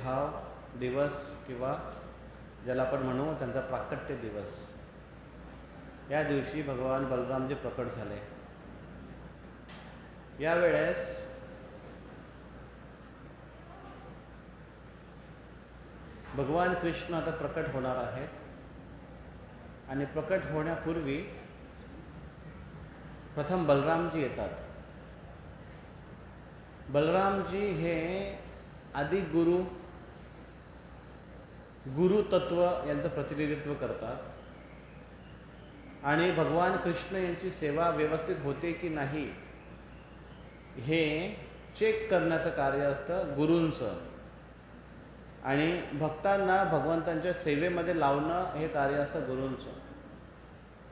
हा दिवस किंवा ज्याला आपण म्हणू त्यांचा प्राकट्य दिवस, या दिवशी भगवान बलरामजी प्रकट झाले. यावेळेस भगवान कृष्ण आता प्रकट होणार आहेत आणि प्रकट होण्यापूर्वी प्रथम बलरामजी येतात. बलरामजी हे आदि गुरु तत्व यांचं प्रतिनिधित्व करतात आणि भगवान कृष्ण यांची सेवा व्यवस्थित होते की नाही हे चेक करण्याचं कार्य असतं गुरूंचं, आणि भक्तांना भगवंतांच्या सेवेमध्ये लावणं हे कार्य असतं गुरूंचं.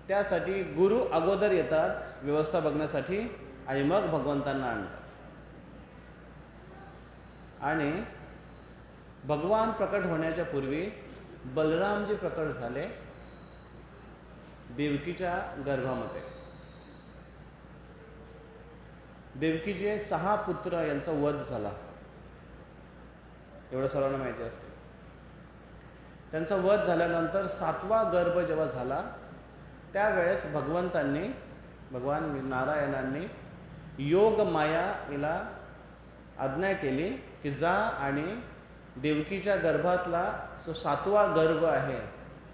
त्यासाठी गुरु अगोदर येतात व्यवस्था बघण्यासाठी आणि मग भगवंतांना आणतात. आणि भगवान प्रकट होण्याच्या पूर्वी बलरामजी प्रकट झाले देवकीच्या गर्भामध्ये. देवकीचे 6 पुत्र यांचा वध झाला, एवढं सर्वांना माहिती असते. त्यांचा वध झाल्यानंतर 7वा गर्भ जेव्हा झाला त्यावेळेस भगवान नारायणांनी योग माया हिला आज्ञा केली की जा आणि देवकीच्या गर्भातला जो 7वा गर्भ आहे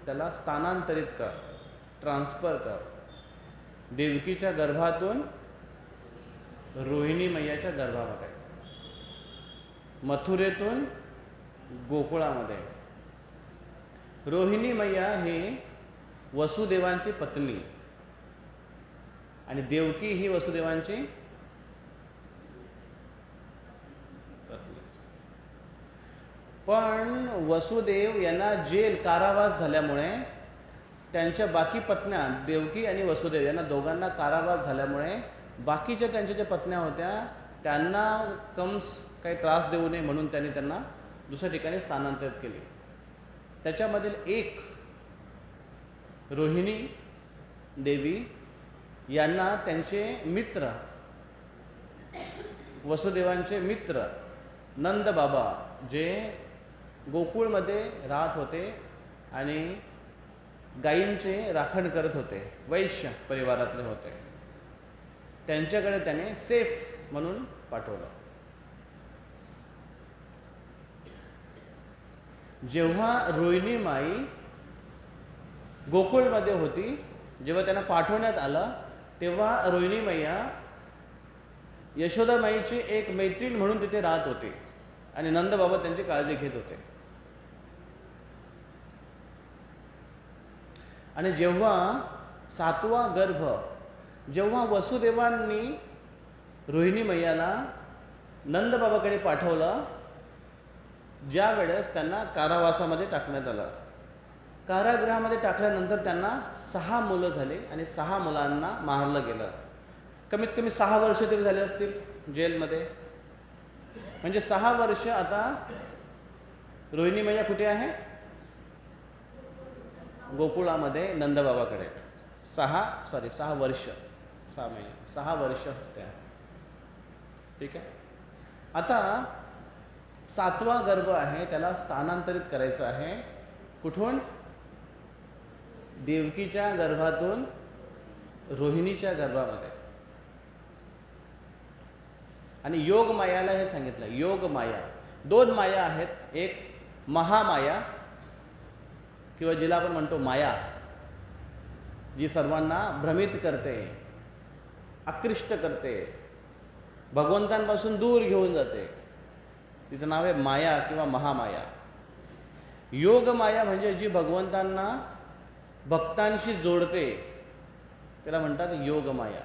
त्याला स्थानांतरित कर, ट्रान्सफर कर. देवकीच्या गर्भातून रोहिणी मैयाच्या गर्भामध्ये, मथुरेतून गोकुळामध्ये. रोहिणी मैया ही वसुदेवांची पत्नी आणि देवकी ही वसुदेवांची पत्नी. पण वसुदेव यांना कारावास झाल्यामुळे त्यांच्या बाकी पत्न्या देवकी आणि वसुदेव यांना दोघांना कारावास झाल्यामुळे बाकीच्या त्यांच्या ज्या पत्न्या होत्या त्यांना काही त्रास देऊ नये म्हणून त्यांना दुसऱ्या ठिकाणी स्थानांतरित केले. त्याच्यामधील एक रोहिणी देवी यांना त्यांचे मित्र, वसुदेवांचे मित्र नंद बाबा जे गोकुळमध्ये राहत होते आणि गायींचे राखण करत होते, वैश्य परिवारातले होते, त्यांच्याकडे त्याने सेफ म्हणून पाठवलं. जेव्हा रोहिणी माई गोकुळमध्ये होती, जेव्हा त्यांना पाठवण्यात आलं तेव्हा रोहिणी मैया यशोदा माईची एक मैत्रीण म्हणून तिथे राहत होते आणि नंदबाबा त्यांची काळजी घेत होते. आणि जेव्हा 7वा गर्भ जेव्हा वसुदेवांनी रोहिणी मैयाला नंदबाबाकडे पाठवलं, ज्या वेळेस त्यांना कारावासामध्ये टाकण्यात आलं. कारागृहामध्ये टाकल्यानंतर त्यांना 6 मुलं झाली आणि 6 मुलांना मारलं गेलं. कमीत कमी 6 वर्ष तरी झाले असतील जेलमध्ये. म्हणजे 6 वर्ष आता रोहिणी मैया कुठे आहे? गोकुळामध्ये नंदबाबाकडे. 6 वर्ष 6 महिने 6 वर्ष होते. ठीक आहे. आता 7वा गर्भ आहे त्याला स्थानांतरित करायचं आहे. कुठून? देवकीच्या गर्भातून रोहिणीच्या गर्भामध्ये. आणि योग मायाला हे सांगितलं. योग माया 2 माया आहेत. एक महामाया किंवा जिला आपण म्हणतो माया, जी सर्वांना भ्रमित करते, आकृष्ट करते, भगवंतांपासून दूर घेऊन जाते, तिचं नाव आहे माया किंवा महामाया. योग माया म्हणजे जी भगवंतांना भक्तांशी जोडते त्याला म्हणतात योग माया.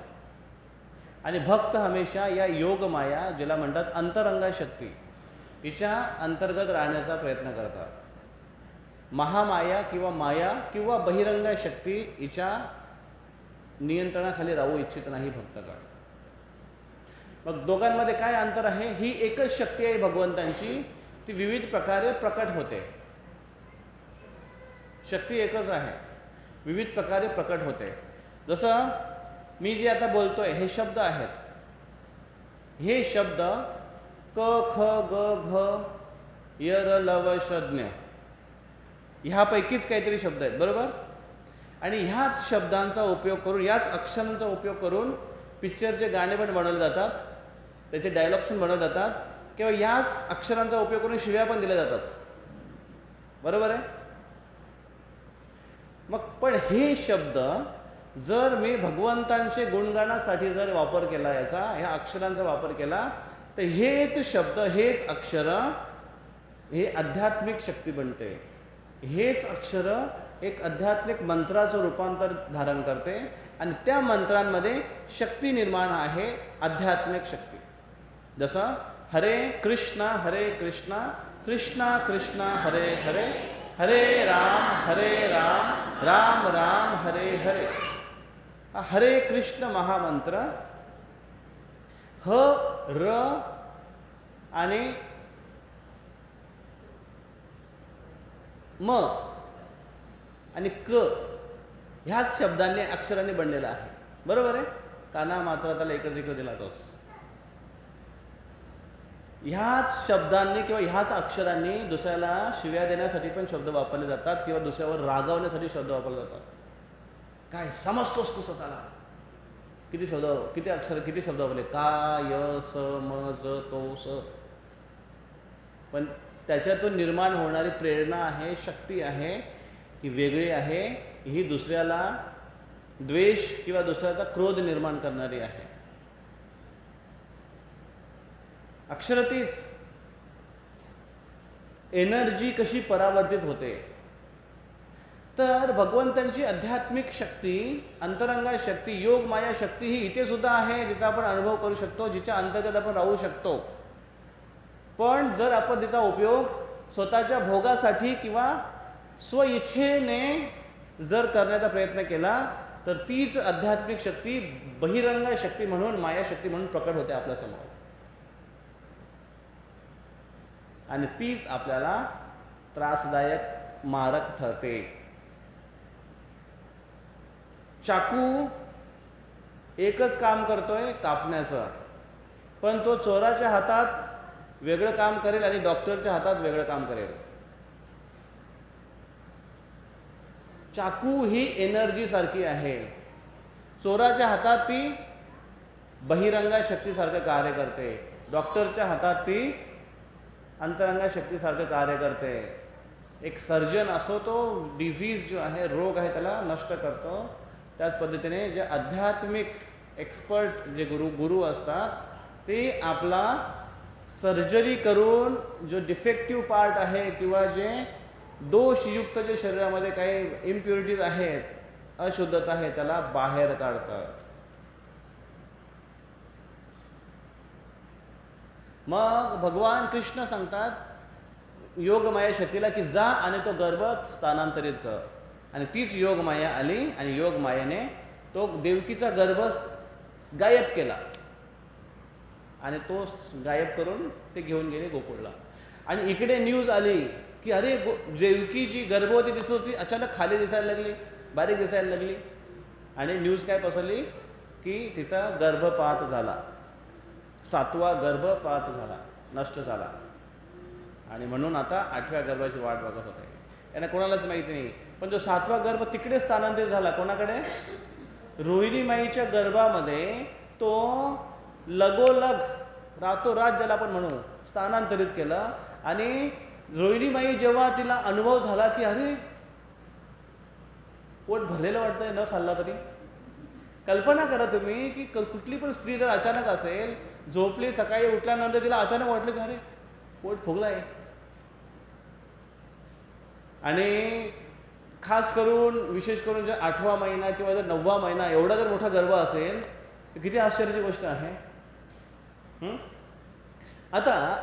आणि भक्त हमेशा या योग माया जिला म्हणतात अंतरंगा शक्ती, हिच्या अंतर्गत राहण्याचा प्रयत्न करतात. महामाया किंवा माया किंवा बहिरंगा शक्ती हिच्या नियंत्रणाखाली राहू इच्छित नाही भक्तगण. मग दोघांमध्ये काय अंतर आहे? ही एकच शक्ती आहे भगवंतांची, ती विविध प्रकारे प्रकट होते. शक्ती एकच आहे, विविध प्रकारे प्रकट होते. जसं मी जे आता बोलतोय हे शब्द आहेत, हे शब्द क ख ग घ यरलवशज्ञ, ह्यापैकीच काहीतरी शब्द आहेत, बरोबर. आणि ह्याच शब्दांचा उपयोग करून, याच अक्षरांचा उपयोग करून पिक्चरचे गाणे पण बनवले जातात, त्याचे डायलॉग्स पण बनवले जातात, किंवा याच अक्षरांचा उपयोग करून शिव्या पण दिल्या जातात, बरोबर आहे. मग पण हे शब्द जर मी भगवंतांचे गुणगानासाठी जर वापर केला, याचा ह्या अक्षरांचा वापर केला, तर हेच शब्द, हेच अक्षर हे आध्यात्मिक शक्ती बनते. हेच अक्षर एक आध्यात्मिक मंत्राचं रूपांतर धारण करते आणि त्या मंत्रांमध्ये शक्ती निर्माण आहे, आध्यात्मिक शक्ती. जसं हरे कृष्ण कृष्णा कृष्णा हरे हरे, हरे राम राम राम हरे हरे. हा हरे कृष्ण महामंत्र ह र आणि म आणि क ह्याच शब्दांनी, अक्षरांनी बनलेला आहे, बरोबर आहे. काना मात्र त्याला इकडे तिकडे दिला तो. ह्याच शब्दांनी किंवा ह्याच अक्षरांनी दुसऱ्याला शिव्या देण्यासाठी पण शब्द वापरले जातात, किंवा दुसऱ्यावर रागवण्यासाठी शब्द वापरले जातात. काय समजतोस तू स्वतःला, किती शब्द, किती अक्षर, किती शब्द वापरले, का य स म ज तो स. पण त्याच्यातून निर्माण होणारी प्रेरणा आहे, शक्ती आहे, ही वेगळी आहे. ही दुसऱ्याला द्वेष किंवा दुसऱ्याचा क्रोध निर्माण करणारी आहे. अक्षर तीच. एनर्जी कशी परावर्तित होते, तर भगवंतांची आध्यात्मिक शक्ती, अंतरंगा शक्ती, योग माया शक्ती ही इथे सुद्धा आहे, जिचा आपण अनुभव करू शकतो, जिच्या अंतर्गत आपण राहू शकतो. पण जर आपण तिचा उपयोग स्वतःच्या भोगासाठी किंवा स्वइच्छेने जर करण्याचा प्रयत्न केला, तर तीच आध्यात्मिक शक्ती बहिरंग शक्ती म्हणून, माया शक्ती म्हणून प्रकट होते आपल्यासमोर. आणि तीच आपल्याला त्रासदायक, मारक ठरते. चाकू एकच काम करतोय, कापण्याचं, पण तो चोराच्या हातात वेगळं काम करेल आणि डॉक्टरच्या हातात वेगळं काम करेल. चाकू ही एनर्जी सारखी आहे. चोराच्या हातात ती बहिरंगा शक्तीसारखं कार्य करते, डॉक्टरच्या हातात ती अंतरंगा शक्तीसारखं कार्य करते. एक सर्जन असतो, तो डिझीज जो आहे, रोग आहे, त्याला नष्ट करतो. त्याच पद्धतीने जे आध्यात्मिक एक्सपर्ट, जे गुरु असतात, ते आपला सर्जरी करून जो डिफेक्टिव्ह पार्ट आहे किंवा जे दोषयुक्त जे शरीरामध्ये काही इम्प्युरिटीज आहेत, अशुद्धता आहे, त्याला बाहेर काढतात. मग भगवान कृष्ण सांगतात योगमाया शक्तीला की जा आणि तो गर्भ स्थानांतरित कर. आणि तीच योगमाया आली आणि योगमायेने तो देवकीचा गर्भ गायब केला आणि तो गायब करून ते घेऊन गेले गोकुळला. आणि इकडे न्यूज आली की अरे देवकी जी गर्भवती दिसत होती अचानक खाली दिसायला लागली, बारीक दिसायला लागली. आणि न्यूज काय पसरली की तिचा गर्भपात झाला, 7वा गर्भपात झाला, नष्ट झाला. आणि म्हणून आता 8व्या गर्भाची वाट बघत होते. यांना कोणालाच माहिती नाही. पण जो 7वा गर्भ तिकडे स्थानांतरित झाला, कोणाकडे? रोहिणीमाईच्या गर्भामध्ये तो लगोलग रातोरात ज्याला आपण म्हणू स्थानांतरित केलं. आणि रोहिणीमाई जेव्हा तिला अनुभव झाला की अरे पोट भरलेलं वाटतंय न खाल्ला तरी. कल्पना करा तुम्ही की कुठली पण स्त्री जर अचानक असेल, झोपली, सकाळी उठल्यानंतर तिला अचानक वाटलं की अरे पोट फुगलं आहे. आणि खास करून विशेष करून जर 8वा महिना किंवा जर 9वा महिना एवढा जर मोठा गर्भ असेल तर किती आश्चर्याची गोष्ट आहे. आता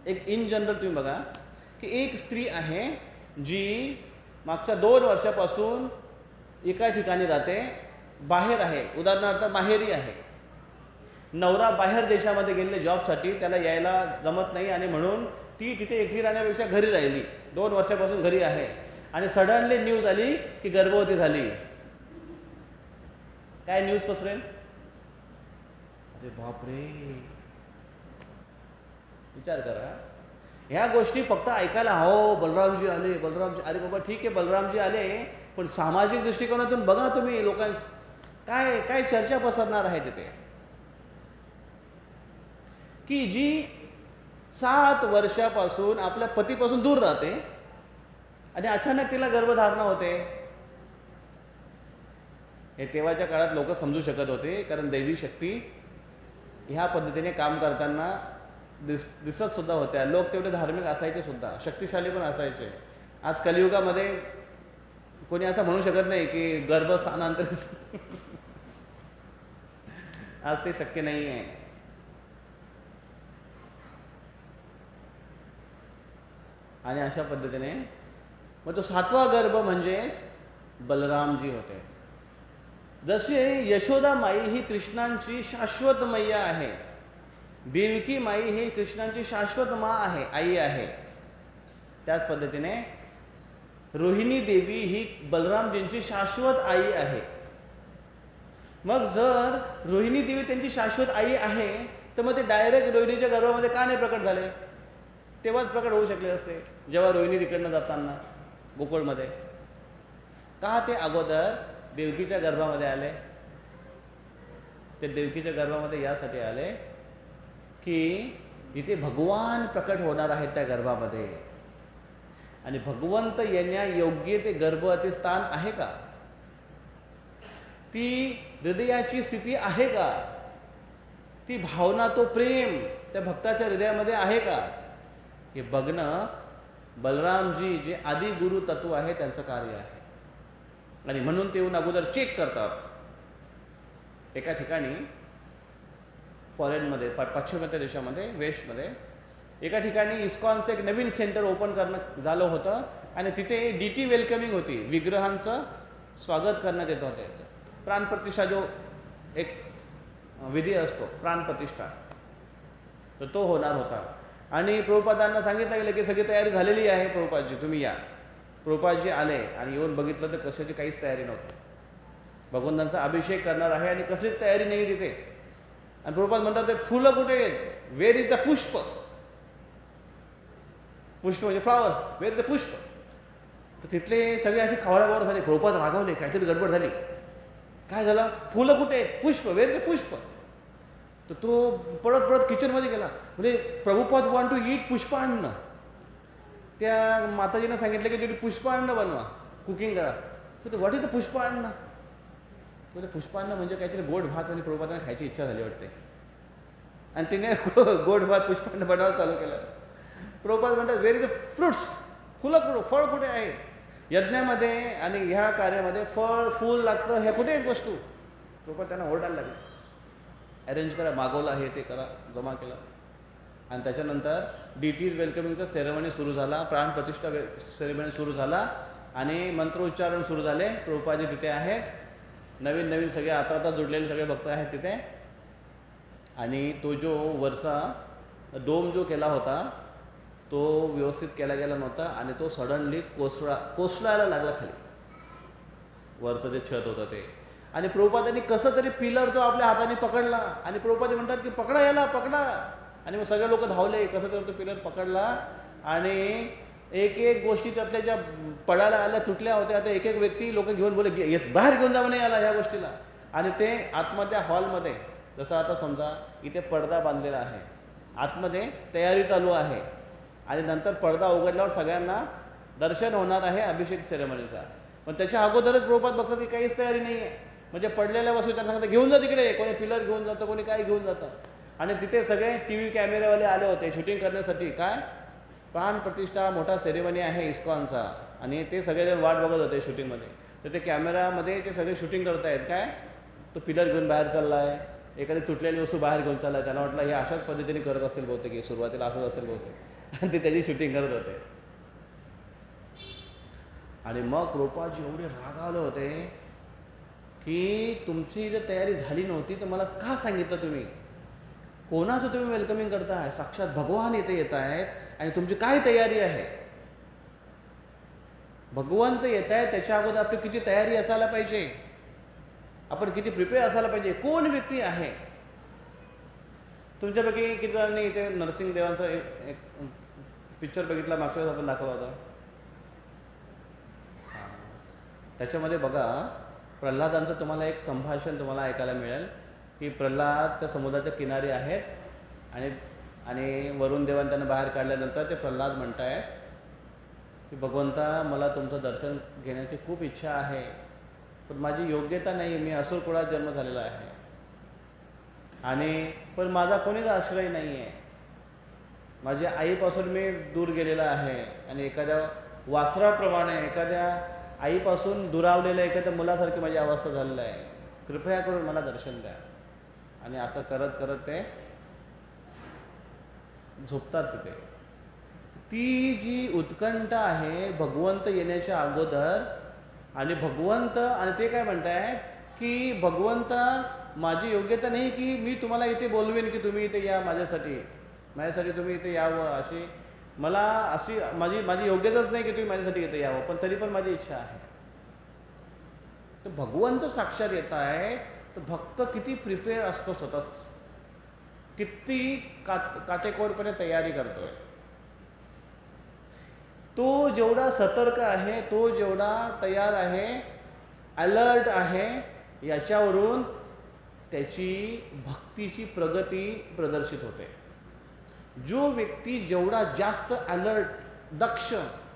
एक इन जनरल तुम्ही बघा की एक स्त्री आहे जी मागच्या 2 वर्षापासून एका ठिकाणी राहते, बाहेर आहे, उदाहरणार्थ माहेरी आहे. नवरा बाहेर देशामध्ये गेलेले जॉबसाठी, त्याला यायला जमत नाही आणि म्हणून ती तिथे एकटी राहण्यापेक्षा घरी राहिली. 2 वर्षापासून घरी आहे. आणि सडनली न्यूज आली की गर्भवती झाली. काय न्यूज पसरेल? अरे बापरे, विचार करा. ह्या गोष्टी फक्त ऐकायला, हो बलरामजी आले, बलरामजी, अरे बाबा ठीक आहे बलरामजी आले, पण सामाजिक दृष्टिकोनातून बघा तुम्ही काय काय चर्चा पसरणार आहे तिथे, की जी 7 वर्षापासून आपल्या पतीपासून दूर राहते आणि अचानक तिला गर्भधारणा होते. हे तेव्हाच्या काळात लोक समजू शकत होते, कारण दैवी शक्ती ह्या पद्धतीने काम करताना दिसत सुद्धा होत्या. लोक तेवढे धार्मिक असायचे सुद्धा, शक्तिशाली पण असायचे. आज कलियुगामध्ये कोणी असं म्हणू शकत नाही की गर्भ स्थानांतरित आज ते शक्य नाही आहे. आणि अशा पद्धतीने मग तो 7वा गर्भ म्हणजेच बलरामजी होते. जसे यशोदा माई ही कृष्णांची शाश्वत मैया आहे, देवकी माई ही कृष्णांची शाश्वत आहे, आई आहे, त्याच पद्धतीने रोहिणी देवी ही बलरामजींची शाश्वत आई आहे. मग जर रोहिणी देवी त्यांची शाश्वत आई आहे, तर मग ते डायरेक्ट रोहिणीच्या गर्भामध्ये का नाही प्रकट झाले? तेव्हाच प्रकट होऊ शकले असते जेव्हा रोहिणी तिकडनं जाताना गोकुळमध्ये. का ते अगोदर देवकीच्या गर्भामध्ये आले? ते देवकीच्या गर्भामध्ये यासाठी आले की इथे भगवान प्रकट होणार आहेत त्या गर्भामध्ये, आणि भगवंत येण्या योग्य ते गर्भवती स्थान आहे का, ती हृदयाची स्थिती आहे का, ती भावना, तो प्रेम त्या भक्ताच्या हृदयामध्ये आहे का, हे बघणं बलरामजी जे आदि गुरु तत्व आहे त्यांचं कार्य आहे. आणि म्हणून ते येऊन अगोदर चेक करतात. एका ठिकाणी फॉरेनमध्ये, पाश्चिमात्य देशामध्ये, वेस्टमध्ये एका ठिकाणी इस्कॉनचं एक नवीन सेंटर ओपन करणं झालं होतं, आणि तिथे DT वेलकमिंग होती, विग्रहांचं स्वागत करण्यात येत होते. प्राणप्रतिष्ठा जो एक विधी असतो, प्राणप्रतिष्ठा, तर तो होणार होता. आणि प्रभुपादांना सांगितलं गेलं की सगळी तयारी झालेली आहे प्रभुपादजी, तुम्ही या. प्रभुपादजी आले आणि येऊन बघितलं तर कशाची काहीच तयारी नव्हती. भगवंतांचा अभिषेक करणार आहे आणि कसलीच तयारी नाही तिथे. आणि प्रभुपाद म्हणतात ते फुलं कुठे आहेत? वेर इज अ पुष्प. पुष्प म्हणजे फ्लॉवर्स, वेर इज अ पुष्प. तर तिथले सगळे असे खवळाबावर झाले. प्रभुपाद रागावले, काहीतरी गडबड झाली. काय झालं? फुलं कुठे आहेत? पुष्प, वेर इज अ पुष्प. तर तो पळत पळत किचनमध्ये गेला. म्हणजे प्रभुपाद वॉन्ट टू ईट पुष्पान्न. त्या माताजीनं सांगितलं की तुम्ही पुष्पान्न बनवा, कुकिंग करा. तर व्हॉट इज द पुष्पान्न? तर पुष्पान्न म्हणजे काहीतरी गोड भात, आणि प्रभुपादांना खायची इच्छा झाली वाटते, आणि तिने गोड भात पुष्पान्न बनवायला चालू केलं. प्रभुपाद म्हणतात व्हेर इज द फ्रुट्स, फुलं कुठं, फळ कुठे आहे? यज्ञामध्ये आणि ह्या कार्यामध्ये फळ फूल लागतं, ह्या कुठे एक वस्तू? प्रभुपाद त्यांना ओरडायला लागले. अरेंज करा, मागवलं, हे ते करा, जमा केला. आणि त्याच्यानंतर DT's वेलकमिंगचा सेरेमनी सुरू झाला, प्राणप्रतिष्ठा सेरेमनी सुरू झाला, आणि मंत्रोच्चारण सुरू झाले. प्रभुपादजी तिथे आहेत, नवीन नवीन सगळे आता जुडलेले सगळे भक्त आहेत तिथे. आणि तो जो वरचा डोम जो केला होता तो व्यवस्थित केला गेला नव्हता, आणि तो सडनली कोसळायला लागला खाली, वरचं जे छत होतं ते. आणि प्रभुपादांनी कसं तरी पिलर तो आपल्या हाताने पकडला, आणि प्रभुपाद म्हणतात की पकडा याला, पकडा. आणि मग सगळे लोक धावले, कसं तरी तो पिलर पकडला, आणि एक एक गोष्टी त्यातल्या ज्या पडायला आल्या, तुटल्या होत्या, आता एक एक व्यक्ती लोक घेऊन बोले बाहेर घेऊन जा म्हणे याला, ह्या गोष्टीला. आणि ते आतमधल्या हॉलमध्ये, जसं आता समजा इथे पडदा बांधलेला आहे, आतमध्ये तयारी चालू आहे, आणि नंतर पडदा उघडल्यावर सगळ्यांना दर्शन होणार आहे अभिषेक सेरेमनीचा. पण त्याच्या अगोदरच प्रभुपाद बघतात की काहीच तयारी नाही आहे. म्हणजे पडलेल्या वस्तू त्यांना सांगतात घेऊन जा तिकडे, कोणी पिलर घेऊन जातं, कोणी काय घेऊन जातं. आणि तिथे सगळे TV कॅमेरेवाले आले होते शूटिंग करण्यासाठी. काय प्राणप्रतिष्ठा मोठा सेरेमनी आहे इस्कॉनचा, आणि ते सगळेजण वाट बघत होते शूटिंगमध्ये. तर ते कॅमेरामध्ये ते सगळे शूटिंग करत आहेत. काय तो पिलर घेऊन बाहेर चालला आहे, एखादी तुटलेली वस्तू बाहेर घेऊन चालला आहे. त्यांना वाटलं हे अशाच पद्धतीने करत असतील बहुतेक, की सुरुवातीला असंच असेल बहुतेक, आणि ते त्याची शूटिंग करत होते. आणि मग प्रभुपादजी एवढे रागावले होते की तुमची जर तयारी झाली नव्हती तर मला का सांगितलं तुम्ही? कोणाचं तुम्ही वेलकमिंग करताय? साक्षात भगवान इथे येत आहेत, आणि तुमची काय तयारी आहे? भगवंत येत आहे त्याच्या अगोदर आपली किती तयारी असायला पाहिजे, आपण किती प्रिपेअर असायला पाहिजे. कोण व्यक्ती आहे तुमच्यापैकी? किती जणांनी इथे नरसिंह देवांचं एक पिक्चर बघितला मागच्या वेळेस आपण दाखवला होता. त्याच्यामध्ये बघा प्रल्हादांचं तुम्हाला एक संभाषण तुम्हाला ऐकायला मिळेल की प्रल्हाद त्या समुद्राच्या किनारी आहेत आणि आणि वरुण देवाने त्यांना बाहेर काढल्यानंतर ते प्रल्हाद म्हणत आहेत की भगवंता मला तुमचं दर्शन घेण्याची खूप इच्छा आहे, पण माझी योग्यता नाही, मी असुर कुळात जन्म झालेला आहे आणि पण माझा कोणीच आश्रय नाही आहे, माझ्या आईपासून मी दूर गेलेला आहे आणि एखाद्या वासराप्रमाणे एखाद्या आईपासून दुरावलेल्या एखाद्या मुलासारखी माझी अवस्था झालेली आहे, कृपया करून मला दर्शन द्या. आणि असं करत करत ते झोपतात तिथे. ती जी उत्कंठा आहे भगवंत येण्याच्या अगोदर आणि भगवंत आणि ते काय म्हणतायत की भगवंत माझी योग्यता नाही की मी तुम्हाला इथे बोलवेन की तुम्ही इथे या माझ्यासाठी तुम्ही इथे यावं, अशी मला अशी माझी योग्यताच नाही की तुम्ही माझ्यासाठी इथे यावं, पण तरी पण माझी इच्छा आहे. तर भगवंत साक्षात येत आहे तर भक्त किती प्रिपेअर असतो, स्वतः किती काटेकोरपणे तयारी करतोय. तो जेवढा सतर्क आहे, तो जेवढा तयार आहे, अलर्ट आहे, याच्यावरून त्याची भक्तीची प्रगती प्रदर्शित होते. जो व्यक्ती जेवढा जास्त अलर्ट, दक्ष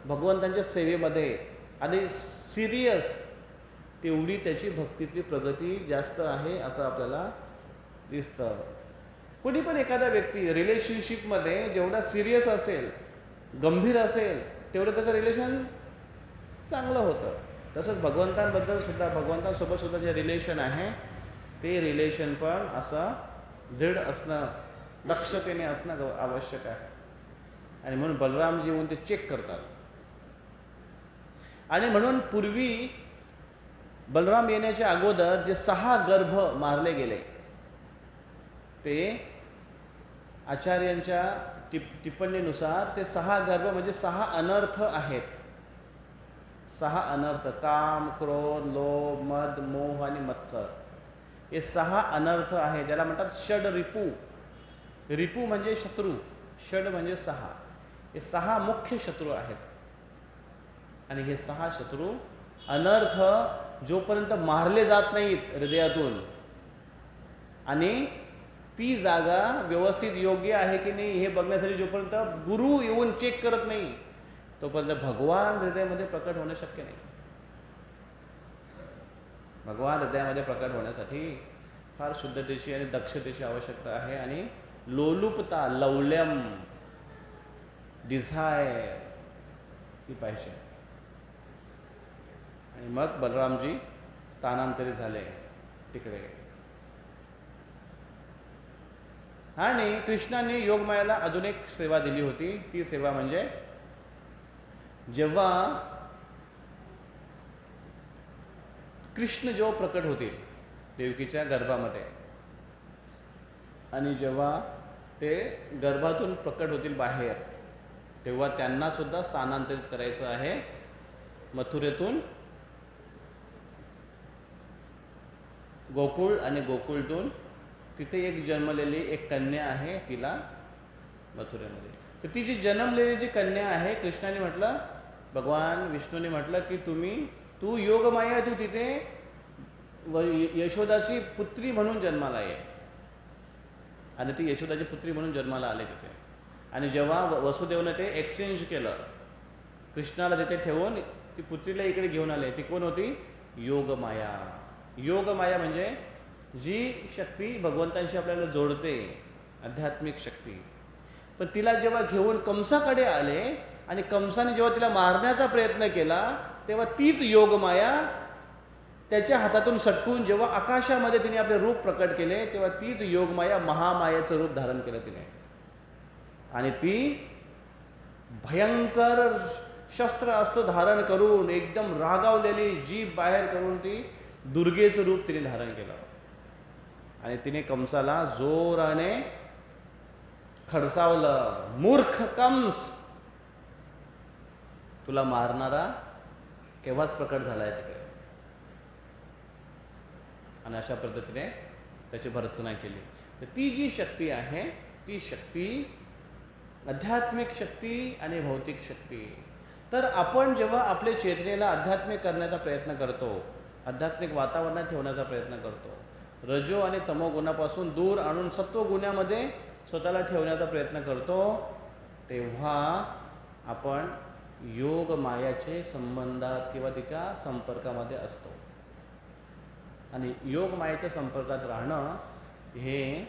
भगवंतांच्या सेवेमध्ये आणि सिरियस, तेवढी त्याची भक्तीतली प्रगती जास्त आहे असं आपल्याला दिसतं. कोणी पण एखादा व्यक्ती रिलेशनशिपमध्ये जेवढा सिरियस असेल, गंभीर असेल, तेवढं त्याचं रिलेशन चांगलं होतं. तसंच भगवंतांबद्दल सुद्धा, भगवंतांसोबत सुद्धा जे रिलेशन आहे ते रिलेशन पण असं दृढ असणं, दक्षतेने असणं आवश्यक आहे. आणि म्हणून बलरामजी येऊन ते चेक करतात. आणि म्हणून पूर्वी बलराम येण्याच्या अगोदर जे 6 गर्भ मारले गेले ते आचार्यांच्या टिप्पणीनुसार ते 6 गर्भ म्हणजे 6 अनर्थ आहेत. 6 अनर्थ, काम, क्रोध, लोभ, मद, मोह आणि मत्सर, हे 6 अनर्थ आहेत. ज्याला म्हणतात षड रिपू. रिपू म्हणजे शत्रू, षड म्हणजे 6. हे 6 मुख्य शत्रू आहेत. आणि हे 6 शत्रू अनर्थ जोपर्यंत मारले जात नाहीत हृदयातून आणि ती जागा व्यवस्थित योग्य आहे की नाही हे बघण्यासाठी जोपर्यंत गुरु येऊन चेक करत नाही, तोपर्यंत भगवान हृदयामध्ये प्रकट होणं शक्य नाही. भगवान हृदयामध्ये प्रकट होण्यासाठी फार शुद्धतेची आणि दक्षतेची आवश्यकता आहे. आणि लोलुपता, लवल्यम, डिझायर ही पाहिजे. आणि मग बलरामजी स्थानांतरित झाले तिकडे. आणि कृष्णाने योगमायाला अजून एक सेवा दिली होती. ती सेवा म्हणजे जेव्हा कृष्ण जेव्हा प्रकट होतील देवकीच्या गर्भामध्ये आणि जेव्हा ते गर्भातून प्रकट होतील बाहेर, तेव्हा त्यांना सुद्धा स्थानांतरित करायचं आहे मथुरेतून गोकुळ, आणि गोकुळतून तिथे एक जन्मलेली एक कन्या आहे, तिला मथुरेमध्ये. तर ती जी जन्मलेली जी कन्या आहे, कृष्णाने म्हटलं, भगवान विष्णूने म्हटलं की तू योगमाया, तू तिथे यशोदाची पुत्री म्हणून जन्माला ये. आणि ती यशोदाची पुत्री म्हणून जन्माला आले तिथे. आणि जेव्हा वसुदेवने ते एक्सचेंज केलं, कृष्णाला तिथे ठेवून ती पुत्रीला इकडे घेऊन आले. ती कोण होती? योगमाया. योगमाया म्हणजे जी शक्ती भगवंतांशी आपल्याला जोडते, आध्यात्मिक शक्ती. पण तिला जेव्हा घेऊन कंसाकडे आले आणि कंसाने जेव्हा तिला मारण्याचा प्रयत्न केला, तेव्हा तीच योगमाया त्याच्या हातातून सटकून जेव्हा आकाशामध्ये तिने आपले रूप प्रकट केले, तेव्हा तीच योगमाया महामायेचं रूप धारण केलं तिने. आणि ती भयंकर शस्त्र अस्त्र धारण करून, एकदम रागावलेली जीभ बाहेर करून, ती दुर्गेचं रूप तिने धारण केलं. आणि तिने कंसाला जोराने खडसावलं, मूर्ख कंस, तुला मारणारा केव्हाच प्रकट झालाय तिकडे. आणि अशा पद्धतीने त्याची भर्त्सना केली. तर ती जी शक्ती आहे, ती शक्ती आध्यात्मिक शक्ती आणि भौतिक शक्ती. तर आपण जेव्हा आपल्या चेतनेला आध्यात्मिक करण्याचा प्रयत्न करतो, आध्यात्मिक वातावरणात ठेवण्याचा प्रयत्न करतो, रजो आणि तमो गुणापासून दूर आणून सत्व गुणामध्ये स्वतःला ठेवण्याचा प्रयत्न करतो, तेव्हा आपण योग मायाचे संबंधात किंवा तिच्या संपर्कामध्ये असतो. आणि योग मायेच्या संपर्कात राहणं हे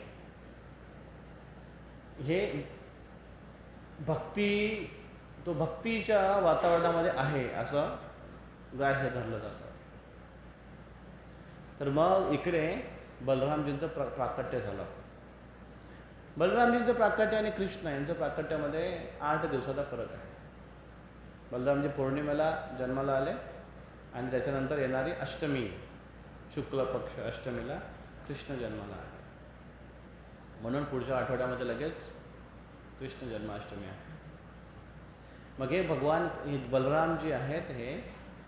तो भक्तीच्या वातावरणामध्ये आहे असं ग्राह्य धरलं जातं. तर मग इकडे बलरामजींचं प्राकट्य झालं. बलरामजींचं प्राकट्य आणि कृष्ण यांचं प्राकट्यामध्ये 8 दिवसाचा फरक आहे. बलरामजी पौर्णिमेला जन्माला आले आणि त्याच्यानंतर येणारी अष्टमी, शुक्ल पक्ष अष्टमीला कृष्ण जन्माला आले. म्हणून पुढच्या आठवड्यामध्ये लगेच कृष्ण जन्माष्टमी आहे. मग हे भगवान बलराम जी आहेत हे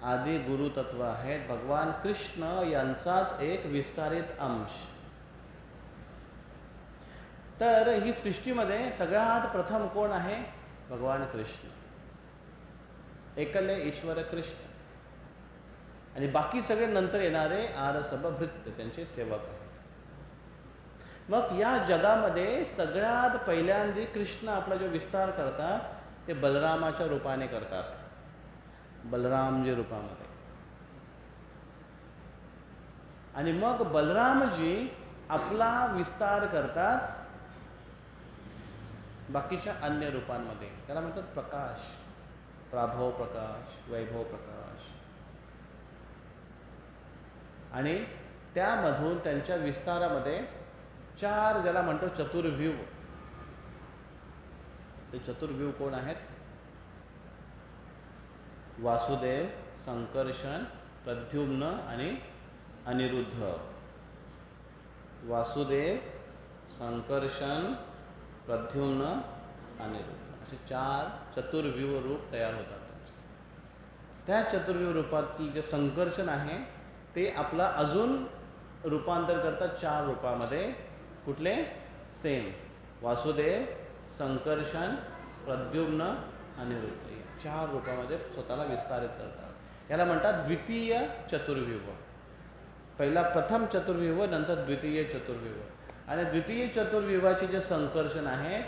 आदि गुरु तत्व आहेत. भगवान कृष्ण यांचाच एक विस्तारित अंश. तर ही सृष्टीमध्ये सगळ्यात प्रथम कोण आहे? भगवान कृष्ण, एकल्य ईश्वर कृष्ण. आणि बाकी सगळे नंतर येणारे आरसभ भृत्य त्यांचे सेवक आहेत. मग या जगामध्ये सगळ्यात पहिल्यांदा कृष्ण आपला जो विस्तार करतात ते बलरामाच्या रूपाने करतात, बलरामजी रूपामध्ये. आणि मग बलरामजी आपला विस्तार करतात बाकीच्या अन्य रूपांमध्ये. त्याला म्हणतात प्रकाश, प्राभव प्रकाश, वैभव प्रकाश. आणि त्यामधून त्यांच्या विस्तारामध्ये 4 ज्याला म्हणतो चतुर्व्यूह. ते चतुर्व्यूह कोण आहेत? वासुदेव, संकर्षण, प्रद्युम्न आणि अनिरुद्ध. वासुदेव, संकर्षण, प्रद्युम्न, अनिरुद्ध असे 4 चतुर्व्यूह रूप तयार होतात. त्या चतुर्व्यूह रूपातील जे संकर्षण आहे ते आपला अजून रूपांतर करतात 4 रूपामध्ये. कुठले? सेम वासुदेव, संकर्षण, प्रद्युम्न, अनिरुद्ध 4 रूपामध्ये स्वतःला विस्तारित करतात. याला म्हणतात द्वितीय चतुर्व्यूह. पहिला प्रथम चतुर्व्यूह, नंतर द्वितीय चतुर्व्यूह. आणि द्वितीय चतुर्व्यूहाचे जे संकर्षण आहे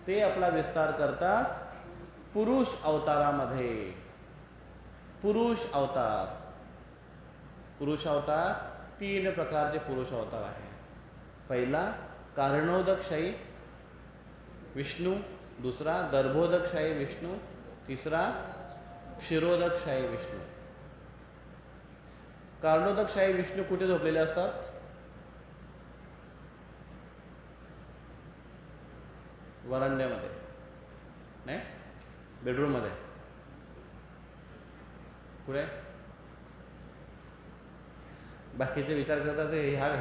ते आपला विस्तार करतात पुरुष अवतारामध्ये. पुरुष अवतार, पुरुष अवतार 3 प्रकारचे पुरुष अवतार आहे. पहिला कारणोदकशाही विष्णू, दुसरा गर्भोदकशाही विष्णू, तिसरा क्षीरोदकशाही विष्णू. कारणोदकशाही विष्णू कुठे झोपलेले असतात? वरांड्यामध्ये, नाही बेडरूममध्ये. कुठे? बाकीचे विचार करतात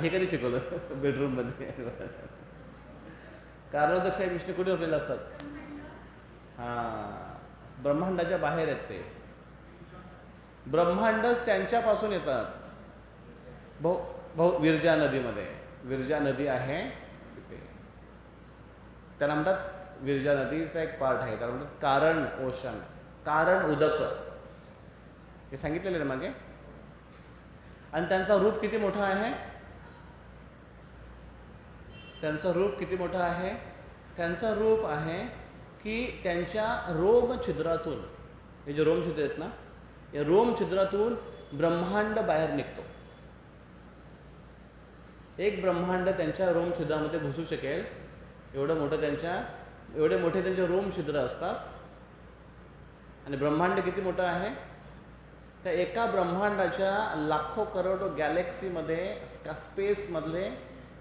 हे कधी शिकवलं? बेडरूममध्ये. कारणोदकशाही विष्णू कुठे झोपलेले असतात? ब्रह्मांडाच्या बाहेर आहेत ते. ब्रह्मांडच त्यांच्यापासून येतात. विरजा नदीमध्ये, विरजा नदी आहे तिथे. त्याला म्हणतात विरजा नदीचा एक पार्ट आहे. त्याला म्हणतात कारण ओशन, कारण उदक. हे सांगितलेलं आहे मागे. आणि त्यांचा रूप किती मोठा आहे? त्यांचं रूप किती मोठं आहे? त्यांचं रूप आहे की त्यांच्या रोमछिद्रातून, हे जे रोमछिद्र आहेत ना, या रोमछिद्रातून ब्रह्मांड बाहेर निघतो. एक ब्रह्मांड त्यांच्या रोमछिद्रामध्ये घुसू शकेल एवढे मोठे त्यांचे रोमछिद्र असतात. आणि ब्रह्मांड किती मोठं आहे? त्या एका ब्रह्मांडाच्या लाखो करोडो गॅलेक्सीमध्ये, स्पेसमधले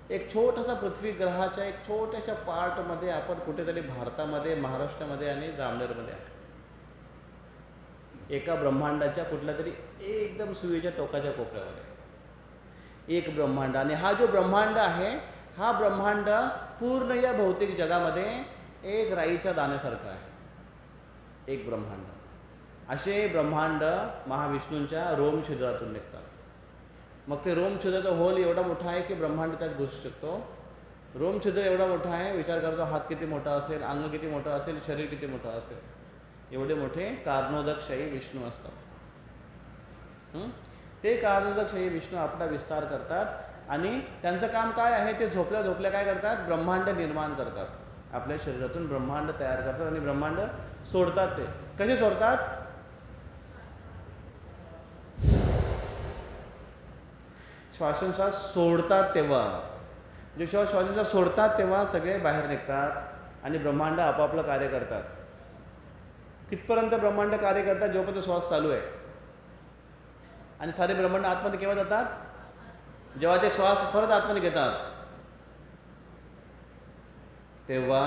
एक छोटासा पृथ्वी ग्रहाच्या एक छोट्याशा पार्टमध्ये आपण कुठेतरी भारतामध्ये, महाराष्ट्रामध्ये आणि जामनेरमध्ये आहे. एका ब्रह्मांडाच्या कुठल्या तरी एकदम सुईच्या टोकाच्या कोपऱ्यामध्ये एक ब्रह्मांड. आणि हा जो ब्रह्मांड आहे, हा ब्रह्मांड पूर्ण या भौतिक जगामध्ये एक राईच्या दाण्यासारखा आहे. एक ब्रह्मांड. असे ब्रह्मांड महाविष्णूंच्या रोमछिद्रातून निघतात. मग ते रोमछिद्राचा होल एवढा मोठा आहे की ब्रह्मांड त्यात घुसू शकतो. रोमछिद्र एवढा मोठा आहे, विचार करतो हात किती मोठा असेल, अंग किती मोठं असेल, शरीर किती मोठं असेल. एवढे मोठे कारणोदकशाही विष्णू असतात. ते कारणोदकशाही विष्णू आपला विस्तार करतात आणि त्यांचं काम काय आहे, ते झोपल्या झोपल्या काय करतात, ब्रह्मांड निर्माण करतात. आपल्या शरीरातून ब्रह्मांड तयार करतात आणि ब्रह्मांड सोडतात. ते कसे सोडतात, श्वासोच्छ्वास सोडतात तेव्हा, जे श्वासोच्छ्वास सोडतात तेव्हा सगळे बाहेर निघतात आणि ब्रह्मांड आपापलं कार्य करतात. कितपर्यंत ब्रह्मांड कार्य करतात, जोपर्यंत श्वास चालू आहे. आणि सारे ब्रह्मांड आतमध्ये केव्हा जातात, जेव्हा ते श्वास परत आतमध्ये घेतात तेव्हा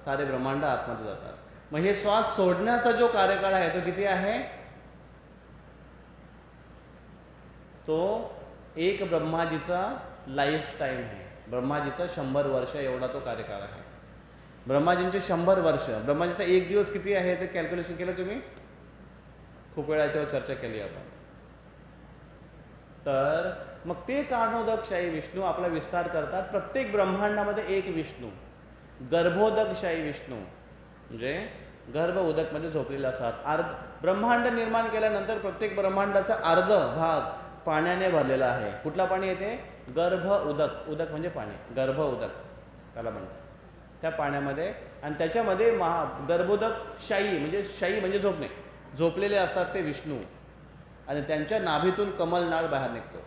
सारे ब्रह्मांड आतमध्ये जातात. मग हे श्वास सोडण्याचा जो कार्यकाळ आहे तो किती आहे, तो एक ब्रह्माजीचा लाईफ टाईम आहे. ब्रह्माजीचा 100 वर्ष एवढा तो कार्यकाळ आहे. ब्रह्माजींचे 100 वर्ष, ब्रह्माजीचा एक दिवस किती आहे ते कॅल्क्युलेशन केलं तुम्ही, खूप वेळा याच्यावर चर्चा केली आपण. तर मग ते कारणोदकशाही विष्णू आपला विस्तार करतात. प्रत्येक ब्रह्मांडामध्ये एक विष्णू, गर्भोदकशाही विष्णू म्हणजे गर्भ उदकमध्ये झोपलेला असतात. ब्रह्मांड निर्माण केल्यानंतर प्रत्येक ब्रह्मांडाचा अर्ध भाग पाण्याने भरलेला आहे. कुठला पाणी येते, गर्भ उदक, उदक म्हणजे पाणी, गर्भ उदक त्याला म्हणतात. त्या पाण्यामध्ये आणि त्याच्यामध्ये गर्भोदकशाही म्हणजे शाही म्हणजे झोपणे, झोपलेले असतात ते विष्णू. आणि त्यांच्या नाभीतून कमलनाळ बाहेर निघतो,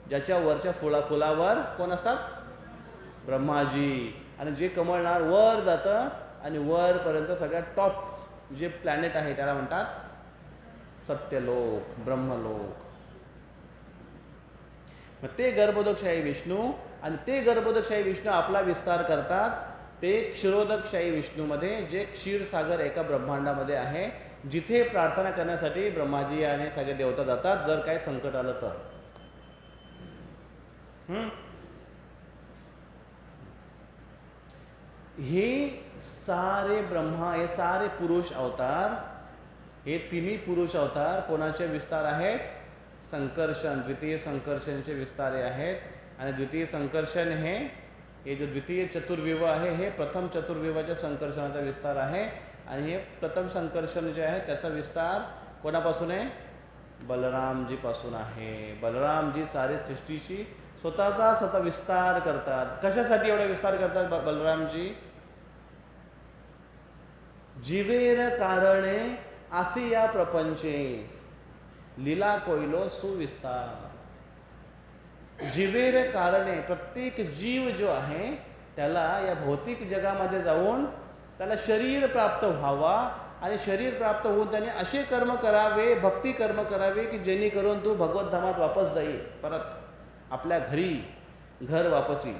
ज्याच्या वरच्या फुलावर कोण असतात, ब्रह्माजी. आणि जे कमलनाळ वर जातं आणि वरपर्यंत सगळ्यात टॉप जे प्लॅनेट आहे त्याला म्हणतात सत्यलोक, ब्रह्मलोक. मग ते गर्भोदकशाही विष्णू आणि ते गर्भोदकशाही विष्णू आपला विस्तार करतात. ते क्षीरोदकशाही विष्णूमध्ये, जे क्षीरसागर एका ब्रह्मांडामध्ये आहे, जिथे प्रार्थना करण्यासाठी ब्रह्माजी आणि सगळे देवता जातात जर काही संकट आलं तर. हे सारे ब्रह्मा, हे सारे पुरुष अवतार, हे तिन्ही पुरुष अवतार कोणाचे विस्तार आहेत, संकर्षण, द्वितीय संकर्षणचे विस्तार आहेत. आणि द्वितीय संकर्षण हे जो द्वितीय चतुर्विवाह आहे हे प्रथम चतुर्विवाहाच्या संकर्षणाचा विस्तार आहे. आणि हे प्रथम संकर्षण जे आहे त्याचा विस्तार कोणापासून आहे, बलरामजीपासून आहे. बलरामजी सारे सृष्टीशी स्वतः विस्तार करतात. कशासाठी एवढा विस्तार करतात बलरामजी, जीवेर कारणे आसिया प्रपंचे लीला कोइलो सुविस्तार. जीवेर कारणे, प्रत्येक जीव जो आहे त्याला या भौतिक जगामध्ये जाऊन त्याला शरीर प्राप्त व्हावा आणि शरीर प्राप्त होऊन त्याने असे कर्म करावे, भक्ती कर्म करावे की जेणेकरून तू भगवत धामात वापस जाईल, परत आपल्या घरी, घर वापसी.